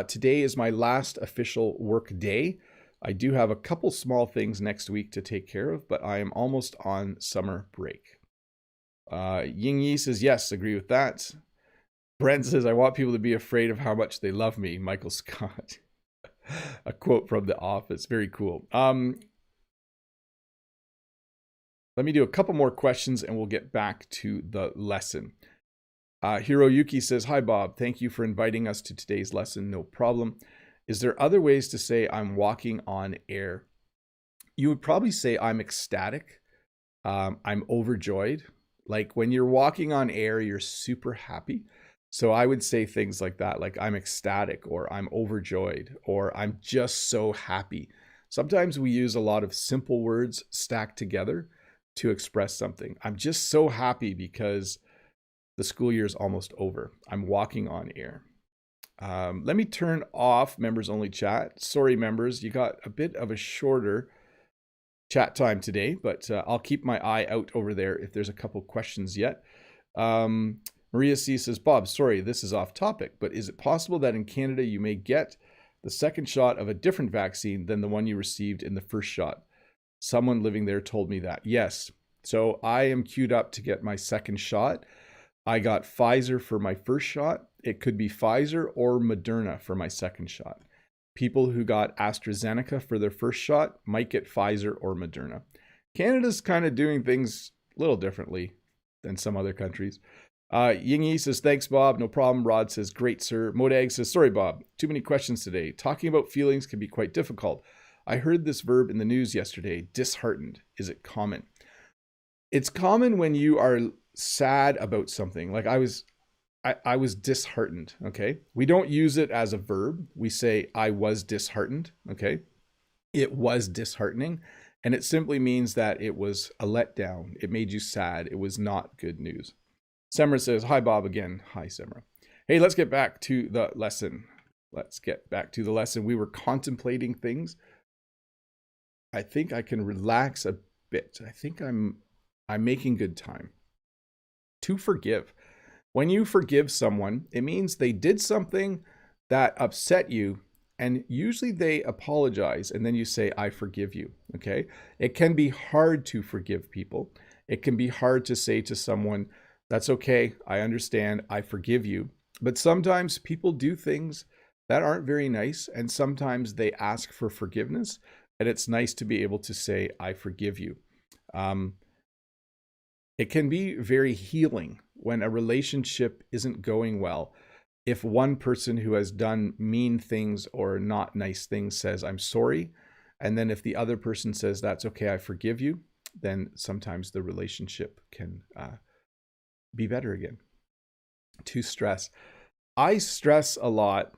Today is my last official work day. I do have a couple small things next week to take care of, but I am almost on summer break. Ying Yi says, yes, agree with that. Brent says, I want people to be afraid of how much they love me. Michael Scott. A quote from The Office. Very cool. Let me do a couple more questions and we'll get back to the lesson. Hiroyuki says, hi, Bob. Thank you for inviting us to today's lesson. No problem. Is there other ways to say I'm walking on air? You would probably say I'm ecstatic. I'm overjoyed. Like when you're walking on air, you're super happy. So I would say things like that, like I'm ecstatic or I'm overjoyed or I'm just so happy. Sometimes we use a lot of simple words stacked together to express something. I'm just so happy because the school year is almost over. I'm walking on air. Let me turn off members only chat. Sorry, members, you got a bit of a shorter chat time today, but I'll keep my eye out over there if there's a couple questions yet. Maria C says, Bob, sorry, this is off topic, but is it possible that in Canada you may get the second shot of a different vaccine than the one you received in the first shot? Someone living there told me that. Yes. So I am queued up to get my second shot. I got Pfizer for my first shot. It could be Pfizer or Moderna for my second shot. People who got AstraZeneca for their first shot might get Pfizer or Moderna. Canada's kind of doing things a little differently than some other countries. Ying Yi says, thanks, Bob. No problem. Rod says, great, sir. Modag says, sorry, Bob. Too many questions today. Talking about feelings can be quite difficult. I heard this verb in the news yesterday, disheartened. Is it common? It's common when you are sad about something. Like I was disheartened, okay? We don't use it as a verb. We say, I was disheartened, okay? It was disheartening. And it simply means that it was a letdown. It made you sad. It was not good news. Semra says, hi, Bob, again. Hi, Semra. Hey, let's get back to the lesson. We were contemplating things. I think I can relax a bit. I think I'm making good time. To forgive. When you forgive someone, it means they did something that upset you, and usually they apologize, and then you say, I forgive you, okay? It can be hard to forgive people. It can be hard to say to someone, that's okay, I understand, I forgive you. But sometimes people do things that aren't very nice, and sometimes they ask for forgiveness, and it's nice to be able to say, I forgive you. It can be very healing when a relationship isn't going well. If one person who has done mean things or not nice things says, I'm sorry, and then if the other person says, that's okay, I forgive you, then sometimes the relationship can be better again. To stress. I stress a lot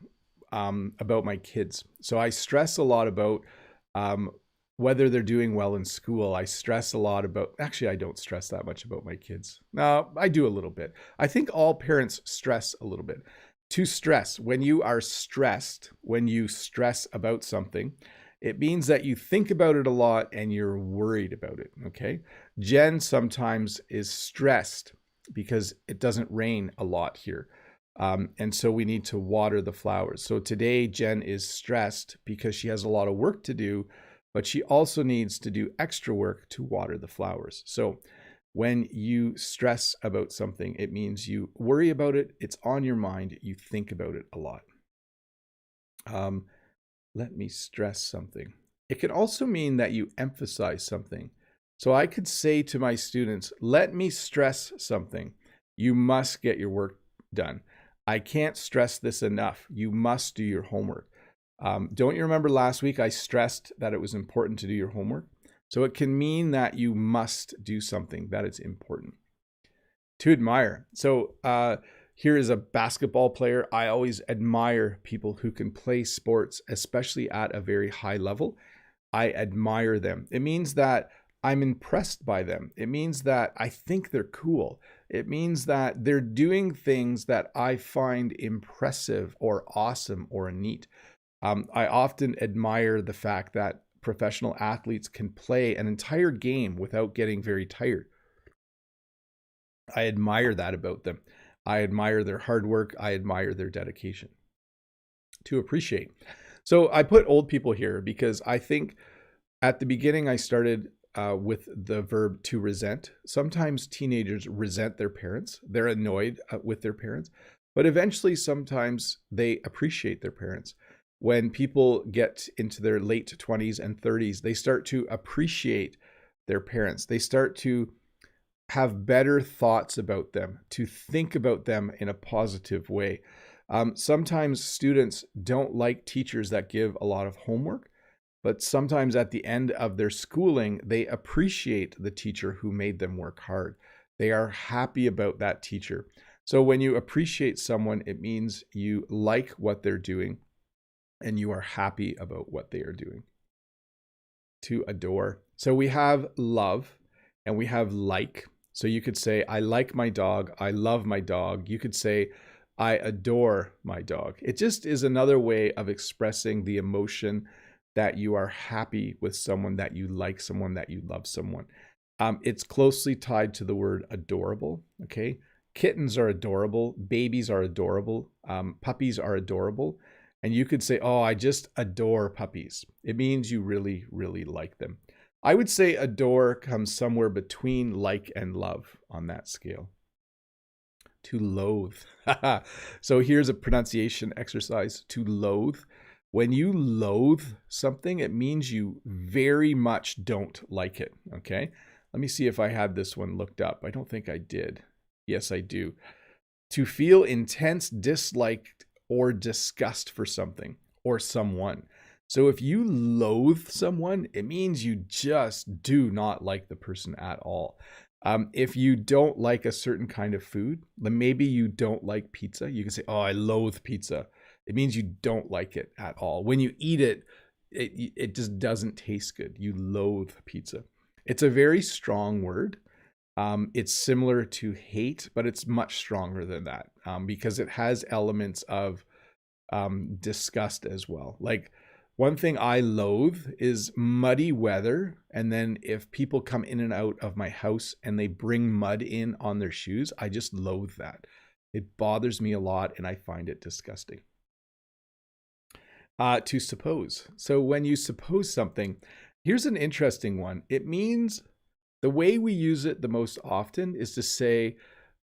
about my kids. So I stress a lot about whether they're doing well in school. I stress a lot about, actually, I don't stress that much about my kids. No, I do a little bit. I think all parents stress a little bit. To stress, when you are stressed, when you stress about something, it means that you think about it a lot and you're worried about it, okay? Jen sometimes is stressed because it doesn't rain a lot here. And so we need to water the flowers. So today, Jen is stressed because she has a lot of work to do, but she also needs to do extra work to water the flowers. So when you stress about something, it means you worry about it. It's on your mind. You think about it a lot. Let me stress something. It can also mean that you emphasize something. So I could say to my students, let me stress something. You must get your work done. I can't stress this enough. You must do your homework. Don't you remember last week I stressed that it was important to do your homework? So it can mean that you must do something, that it's important. To admire. So here is a basketball player. I always admire people who can play sports, especially at a very high level. I admire them. It means that I'm impressed by them. It means that I think they're cool. It means that they're doing things that I find impressive or awesome or neat. I often admire the fact that professional athletes can play an entire game without getting very tired. I admire that about them. I admire their hard work. I admire their dedication. To appreciate. So I put old people here because I think at the beginning I started with the verb to resent. Sometimes teenagers resent their parents. They're annoyed with their parents, but eventually sometimes they appreciate their parents. When people get into their late 20s and 30s, they start to appreciate their parents. They start to have better thoughts about them, to think about them in a positive way. Sometimes students don't like teachers that give a lot of homework, but sometimes at the end of their schooling, they appreciate the teacher who made them work hard. They are happy about that teacher. So when you appreciate someone, it means you like what they're doing and you are happy about what they are doing. To adore. So we have love and we have like. So you could say, I like my dog. I love my dog. You could say, I adore my dog. It just is another way of expressing the emotion that you are happy with someone, that you like someone, that you love someone. It's closely tied to the word adorable, okay? Kittens are adorable. Babies are adorable. Puppies are adorable. And you could say, oh, I just adore puppies. It means you really, really like them. I would say adore comes somewhere between like and love on that scale. To loathe. So here's a pronunciation exercise. To loathe. When you loathe something, it means you very much don't like it, okay? Let me see if I had this one looked up. I don't think I did. Yes, I do. To feel intense dislike or disgust for something or someone. So if you loathe someone, it means you just do not like the person at all. If you don't like a certain kind of food, then maybe you don't like pizza. You can say, oh, I loathe pizza. It means you don't like it at all. When you eat it, it just doesn't taste good. You loathe pizza. It's a very strong word. It's similar to hate, but it's much stronger than that, because it has elements of disgust as well. Like, one thing I loathe is muddy weather. And then if people come in and out of my house and they bring mud in on their shoes, I just loathe that. It bothers me a lot and I find it disgusting. To suppose. So when you suppose something, here's an interesting one. It means, the way we use it the most often is to say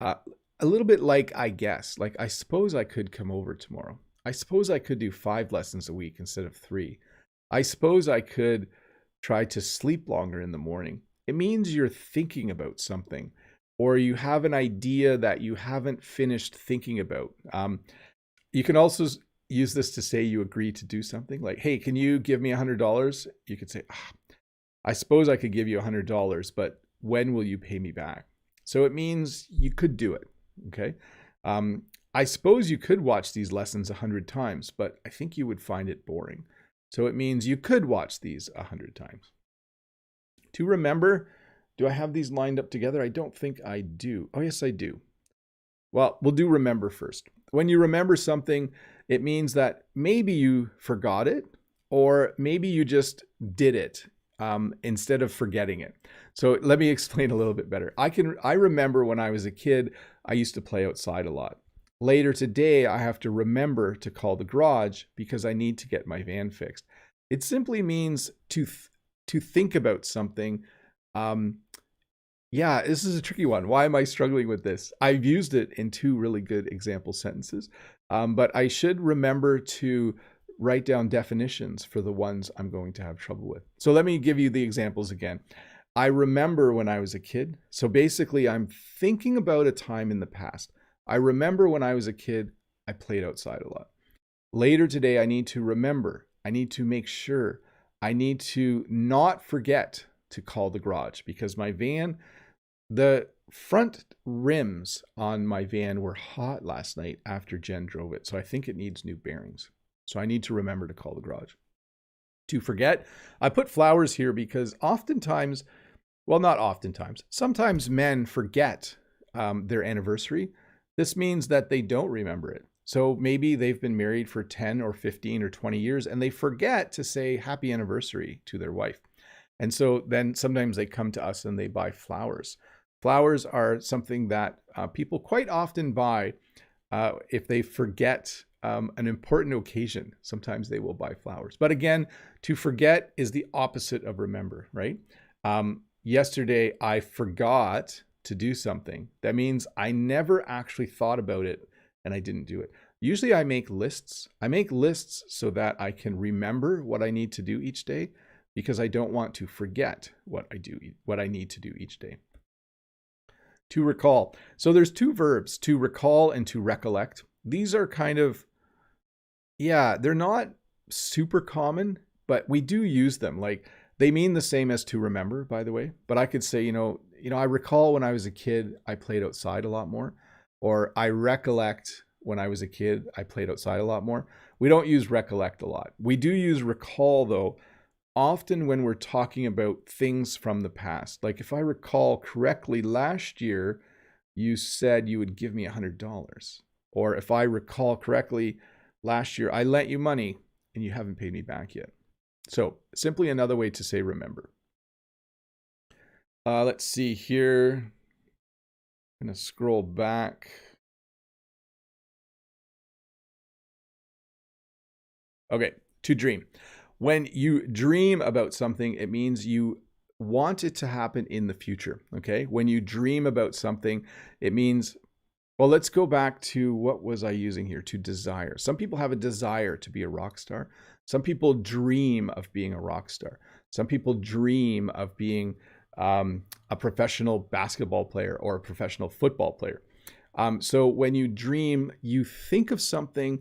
a little bit like I guess. Like, I suppose I could come over tomorrow. I suppose I could do 5 lessons a week instead of 3. I suppose I could try to sleep longer in the morning. It means you're thinking about something, or you have an idea that you haven't finished thinking about. You can also use this to say you agree to do something. Like, hey, can you give me $100? You could say, I suppose I could give you $100, but when will you pay me back? So it means you could do it. Okay. I suppose you could watch these lessons 100 times, but I think you would find it boring. So it means you could watch these 100 times. To remember, do I have these lined up together? I don't think I do. Oh, yes, I do. Well, we'll do remember first. When you remember something, it means that maybe you forgot it, or maybe you just did it instead of forgetting it. So let me explain a little bit better. I remember when I was a kid, I used to play outside a lot. Later today, I have to remember to call the garage because I need to get my van fixed. It simply means to think about something. Yeah, this is a tricky one. Why am I struggling with this? I've used it in 2 really good example sentences, but I should remember to write down definitions for the ones I'm going to have trouble with. So let me give you the examples again. I remember when I was a kid. So basically, I'm thinking about a time in the past. I remember when I was a kid, I played outside a lot. Later today, I need to remember. I need to make sure. I need to not forget to call the garage because my van, the front rims on my van were hot last night after Jen drove it. So I think it needs new bearings. So I need to remember to call the garage. To forget, I put flowers here because oftentimes, well, not oftentimes, sometimes men forget their anniversary. This means that they don't remember it. So maybe they've been married for 10 or 15 or 20 years and they forget to say happy anniversary to their wife. And so then sometimes they come to us and they buy flowers. Flowers are something that people quite often buy if they forget an important occasion. Sometimes they will buy flowers. But again, to forget is the opposite of remember, right? Yesterday, I forgot to do something. That means I never actually thought about it and I didn't do it. Usually I make lists. I make lists so that I can remember what I need to do each day because I don't want to forget what I need to do each day. To recall. So there's 2 verbs, to recall and to recollect. These are kind of, yeah, they're not super common, but we do use them. Like, they mean the same as to remember, by the way. But I could say, I recall when I was a kid, I played outside a lot more. Or I recollect when I was a kid, I played outside a lot more. We don't use recollect a lot. We do use recall, though, often when we're talking about things from the past. Like, if I recall correctly, last year, you said you would give me $100. Or if I recall correctly, last year, I lent you money and you haven't paid me back yet. So simply another way to say remember. Let's see here. I'm going to scroll back. Okay, to dream. When you dream about something, it means you want it to happen in the future, okay? When you dream about something, it means, well, let's go back to, what was I using here? To desire. Some people have a desire to be a rock star. Some people dream of being a rock star. Some people dream of being a professional basketball player or a professional football player. So when you dream, you think of something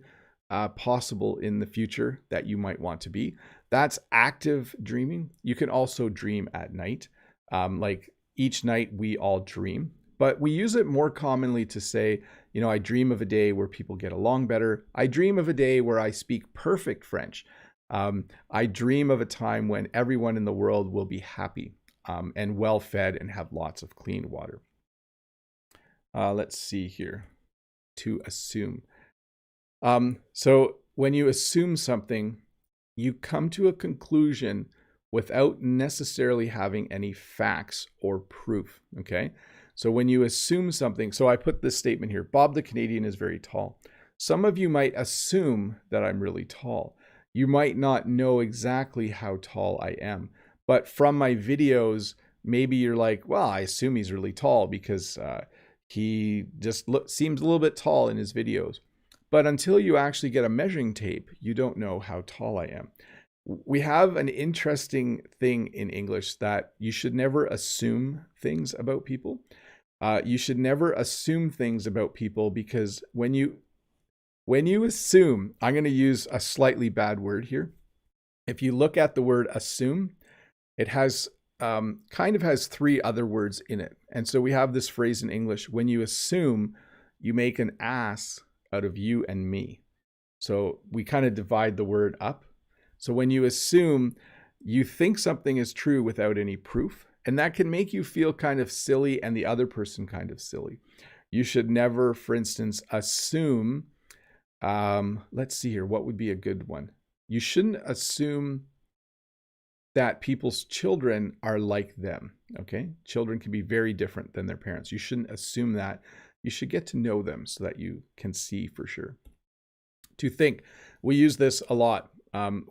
possible in the future that you might want to be. That's active dreaming. You can also dream at night. Like, each night we all dream, but we use it more commonly to say, I dream of a day where people get along better. I dream of a day where I speak perfect French. I dream of a time when everyone in the world will be happy and well fed and have lots of clean water. Let's see here. To assume. So when you assume something, you come to a conclusion without necessarily having any facts or proof, okay? So when you assume something, so I put this statement here, Bob the Canadian is very tall. Some of you might assume that I'm really tall. You might not know exactly how tall I am, but from my videos, maybe you're like, well, I assume he's really tall because he just seems a little bit tall in his videos. But until you actually get a measuring tape, you don't know how tall I am. We have an interesting thing in English that you should never assume things about people. You should never assume things about people because when you assume, I'm going to use a slightly bad word here. If you look at the word assume, it has kind of has three other words in it. And so we have this phrase in English, when you assume, you make an ass out of you and me. So we kind of divide the word up. So when you assume, you think something is true without any proof, and that can make you feel kind of silly and the other person kind of silly. You should never, for instance, assume, let's see here, what would be a good one? You shouldn't assume that people's children are like them, okay? Children can be very different than their parents. You shouldn't assume that. You should get to know them so that you can see for sure. To think, we use this a lot.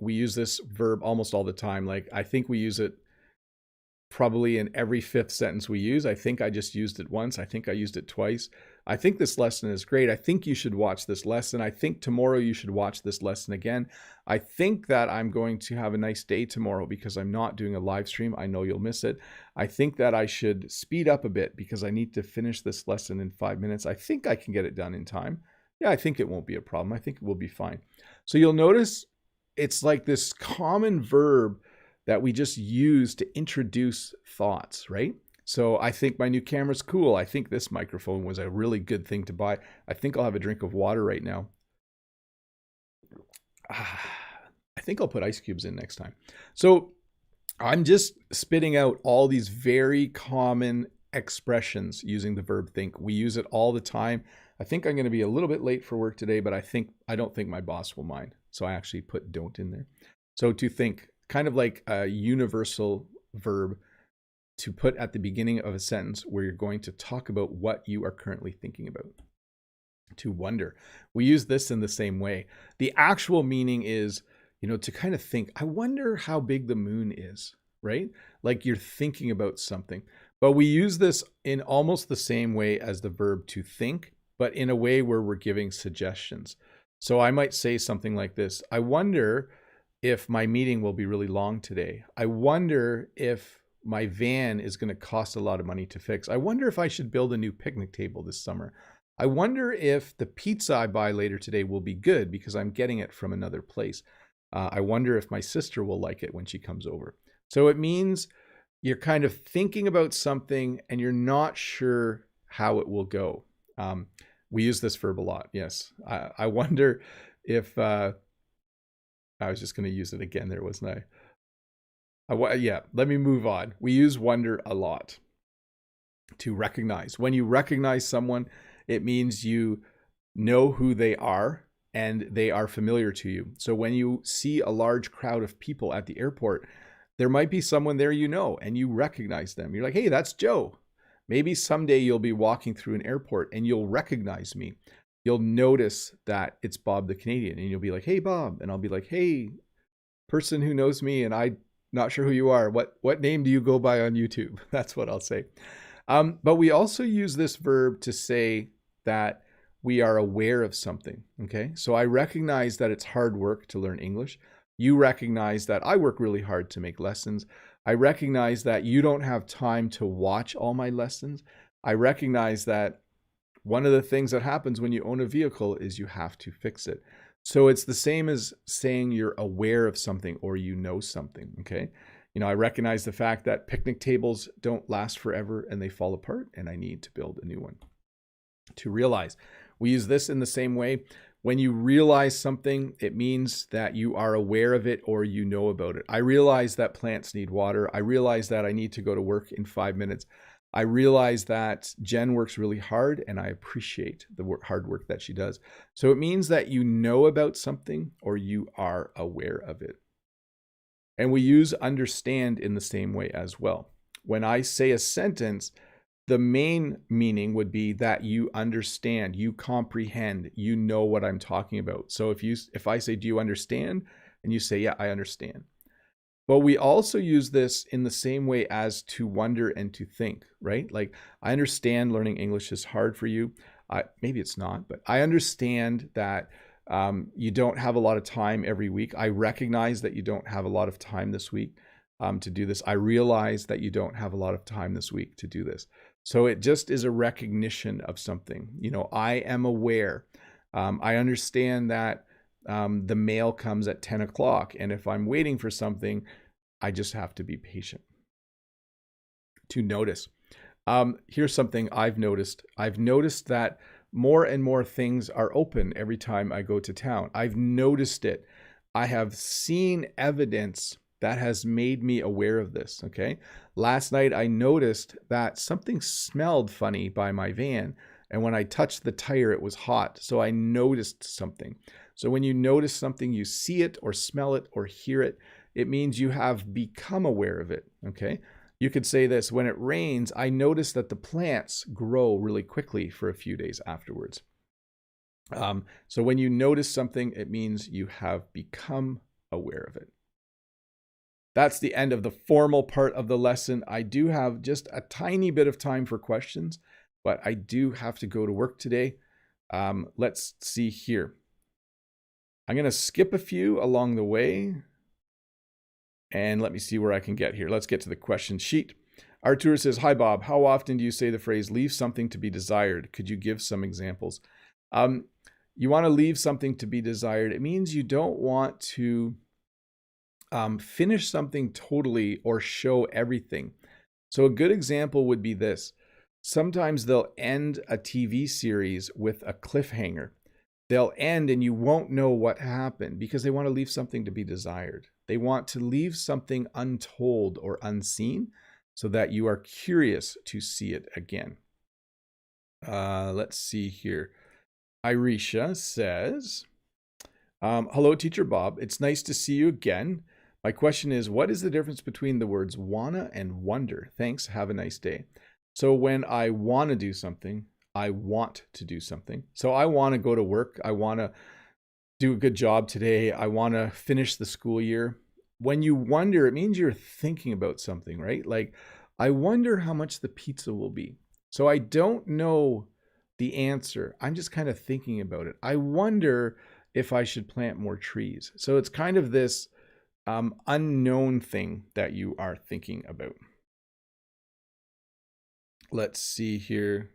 We use this verb almost all the time. Like, I think we use it probably in every fifth sentence we use. I think I just used it once. I think I used it twice. I think this lesson is great. I think you should watch this lesson. I think tomorrow you should watch this lesson again. I think that I'm going to have a nice day tomorrow because I'm not doing a live stream. I know you'll miss it. I think that I should speed up a bit because I need to finish this lesson in 5 minutes. I think I can get it done in time. Yeah, I think it won't be a problem. I think it will be fine. So you'll notice it's like this common verb that we just use to introduce thoughts, right? So I think my new camera's cool. I think this microphone was a really good thing to buy. I think I'll have a drink of water right now. I think I'll put ice cubes in next time. So I'm just spitting out all these very common expressions using the verb think. We use it all the time. I think I'm going to be a little bit late for work today, but I don't think my boss will mind. So I actually put don't in there. So to think, kind of like a universal verb to put at the beginning of a sentence where you're going to talk about what you are currently thinking about. To wonder. We use this in the same way. The actual meaning is, to kind of think, I wonder how big the moon is, right? Like you're thinking about something. But we use this in almost the same way as the verb to think, but in a way where we're giving suggestions. So I might say something like this. I wonder if my meeting will be really long today. I wonder if my van is going to cost a lot of money to fix. I wonder if I should build a new picnic table this summer. I wonder if the pizza I buy later today will be good because I'm getting it from another place. I wonder if my sister will like it when she comes over. So it means you're kind of thinking about something and you're not sure how it will go. We use this verb a lot. Yes. I wonder if, I was just going to use it again there, wasn't I? Yeah, let me move on. We use wonder a lot to recognize. When you recognize someone, it means you know who they are and they are familiar to you. So when you see a large crowd of people at the airport, there might be someone there and you recognize them. You're like, hey, that's Joe. Maybe someday you'll be walking through an airport and you'll recognize me. You'll notice that it's Bob the Canadian and you'll be like, hey, Bob. And I'll be like, hey, person who knows me and I'm not sure who you are. What name do you go by on YouTube? That's what I'll say. But we also use this verb to say that we are aware of something, okay? So I recognize that it's hard work to learn English. You recognize that I work really hard to make lessons. I recognize that you don't have time to watch all my lessons. I recognize that one of the things that happens when you own a vehicle is you have to fix it. So it's the same as saying you're aware of something or you know something, okay? I recognize the fact that picnic tables don't last forever and they fall apart and I need to build a new one. To realize, we use this in the same way. When you realize something, it means that you are aware of it or you know about it. I realize that plants need water. I realize that I need to go to work in 5 minutes. I realize that Jen works really hard and I appreciate the hard work that she does. So it means that you know about something or you are aware of it. And we use understand in the same way as well. When I say a sentence, the main meaning would be that you understand, you comprehend, you know what I'm talking about. So if I say, do you understand? And you say, yeah, I understand. But we also use this in the same way as to wonder and to think, right? Like, I understand learning English is hard for you. Maybe it's not, but I understand that you don't have a lot of time every week. I recognize that you don't have a lot of time this week to do this. I realize that you don't have a lot of time this week to do this. So it just is a recognition of something. You know, I am aware. I understand that the mail comes at 10 o'clock. And if I'm waiting for something, I just have to be patient. To notice. Here's something I've noticed. I've noticed that more and more things are open every time I go to town. I've noticed it. I have seen evidence that has made me aware of this, okay? Last night, I noticed that something smelled funny by my van. And when I touched the tire, it was hot. So I noticed something. So when you notice something, you see it or smell it or hear it, it means you have become aware of it, okay? You could say this: when it rains, I notice that the plants grow really quickly for a few days afterwards. So when you notice something, it means you have become aware of it. That's the end of the formal part of the lesson. I do have just a tiny bit of time for questions, but I do have to go to work today. Let's see here. I'm going to skip a few along the way. And let me see where I can get here. Let's get to the question sheet. Artur says, hi, Bob. How often do you say the phrase, leave something to be desired? Could you give some examples? You want to leave something to be desired. It means you don't want to finish something totally or show everything. So a good example would be this. Sometimes they'll end a TV series with a cliffhanger. They'll end and you won't know what happened because they want to leave something to be desired. They want to leave something untold or unseen so that you are curious to see it again. Let's see here. Irisha says, hello, Teacher Bob. It's nice to see you again. My question is, what is the difference between the words wanna and wonder? Thanks. Have a nice day. So when I want to do something, I want to do something. So I want to go to work. I want to do a good job today. I want to finish the school year. When you wonder, it means you're thinking about something, right? Like, I wonder how much the pizza will be. So I don't know the answer. I'm just kind of thinking about it. I wonder if I should plant more trees. So it's kind of this unknown thing that you are thinking about. Let's see here.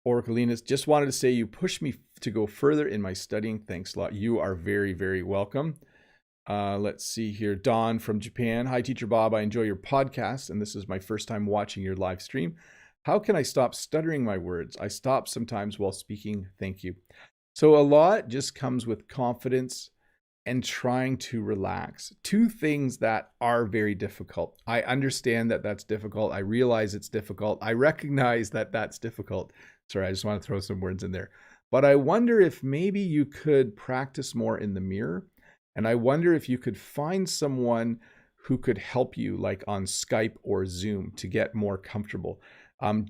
Oracalinas, just wanted to say you pushed me to go further in my studying. Thanks a lot. You are very, very welcome. Let's see here. Dawn from Japan. Hi, Teacher Bob. I enjoy your podcast, and this is my first time watching your live stream. How can I stop stuttering my words? I stop sometimes while speaking. Thank you. So a lot just comes with confidence and trying to relax. Two things that are very difficult. I understand that that's difficult. I realize it's difficult. I recognize that that's difficult. Sorry, I just want to throw some words in there. But I wonder if maybe you could practice more in the mirror. And I wonder if you could find someone who could help you, like on Skype or Zoom, to get more comfortable.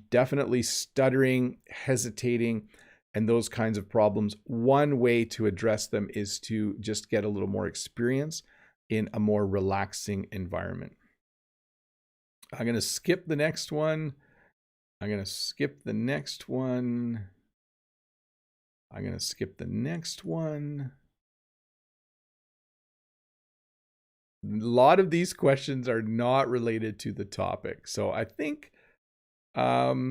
Definitely stuttering, hesitating, and those kinds of problems. One way to address them is to just get a little more experience in a more relaxing environment. I'm going to skip the next one. I'm going to skip the next one. I'm going to skip the next one. A lot of these questions are not related to the topic. So I think I'll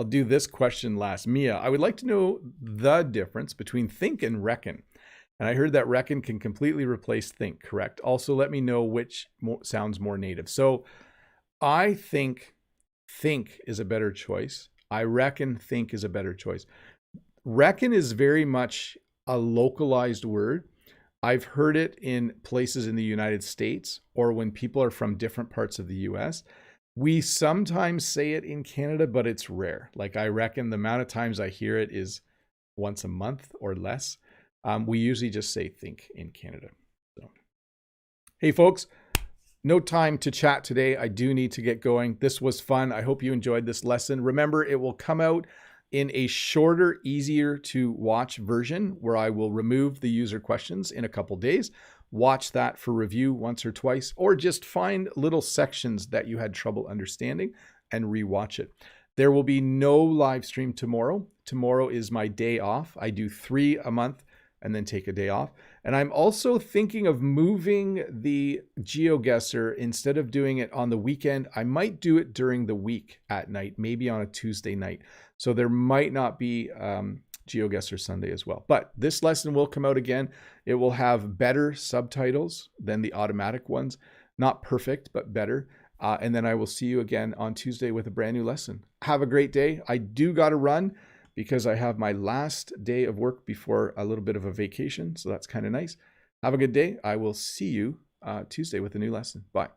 do this question last. Mia, I would like to know the difference between think and reckon. And I heard that reckon can completely replace think, correct? Also, let me know which sounds more native. So I think is a better choice. I reckon think is a better choice. Reckon is very much a localized word. I've heard it in places in the United States or when people are from different parts of the US. We sometimes say it in Canada, but it's rare. Like I reckon the amount of times I hear it is once a month or less. We usually just say think in Canada. So, hey folks, no time to chat today. I do need to get going. This was fun. I hope you enjoyed this lesson. Remember, it will come out in a shorter, easier to watch version where I will remove the user questions in a couple days. Watch that for review once or twice, or just find little sections that you had trouble understanding and rewatch it. There will be no live stream tomorrow. Tomorrow is my day off. I do 3 a month and then take a day off. And I'm also thinking of moving the GeoGuessr. Instead of doing it on the weekend, I might do it during the week at night, maybe on a Tuesday night. So there might not be GeoGuessr Sunday as well. But this lesson will come out again. It will have better subtitles than the automatic ones. Not perfect, but better. And then I will see you again on Tuesday with a brand new lesson. Have a great day. I do got to run because I have my last day of work before a little bit of a vacation. So that's kind of nice. Have a good day. I will see you Tuesday with a new lesson. Bye.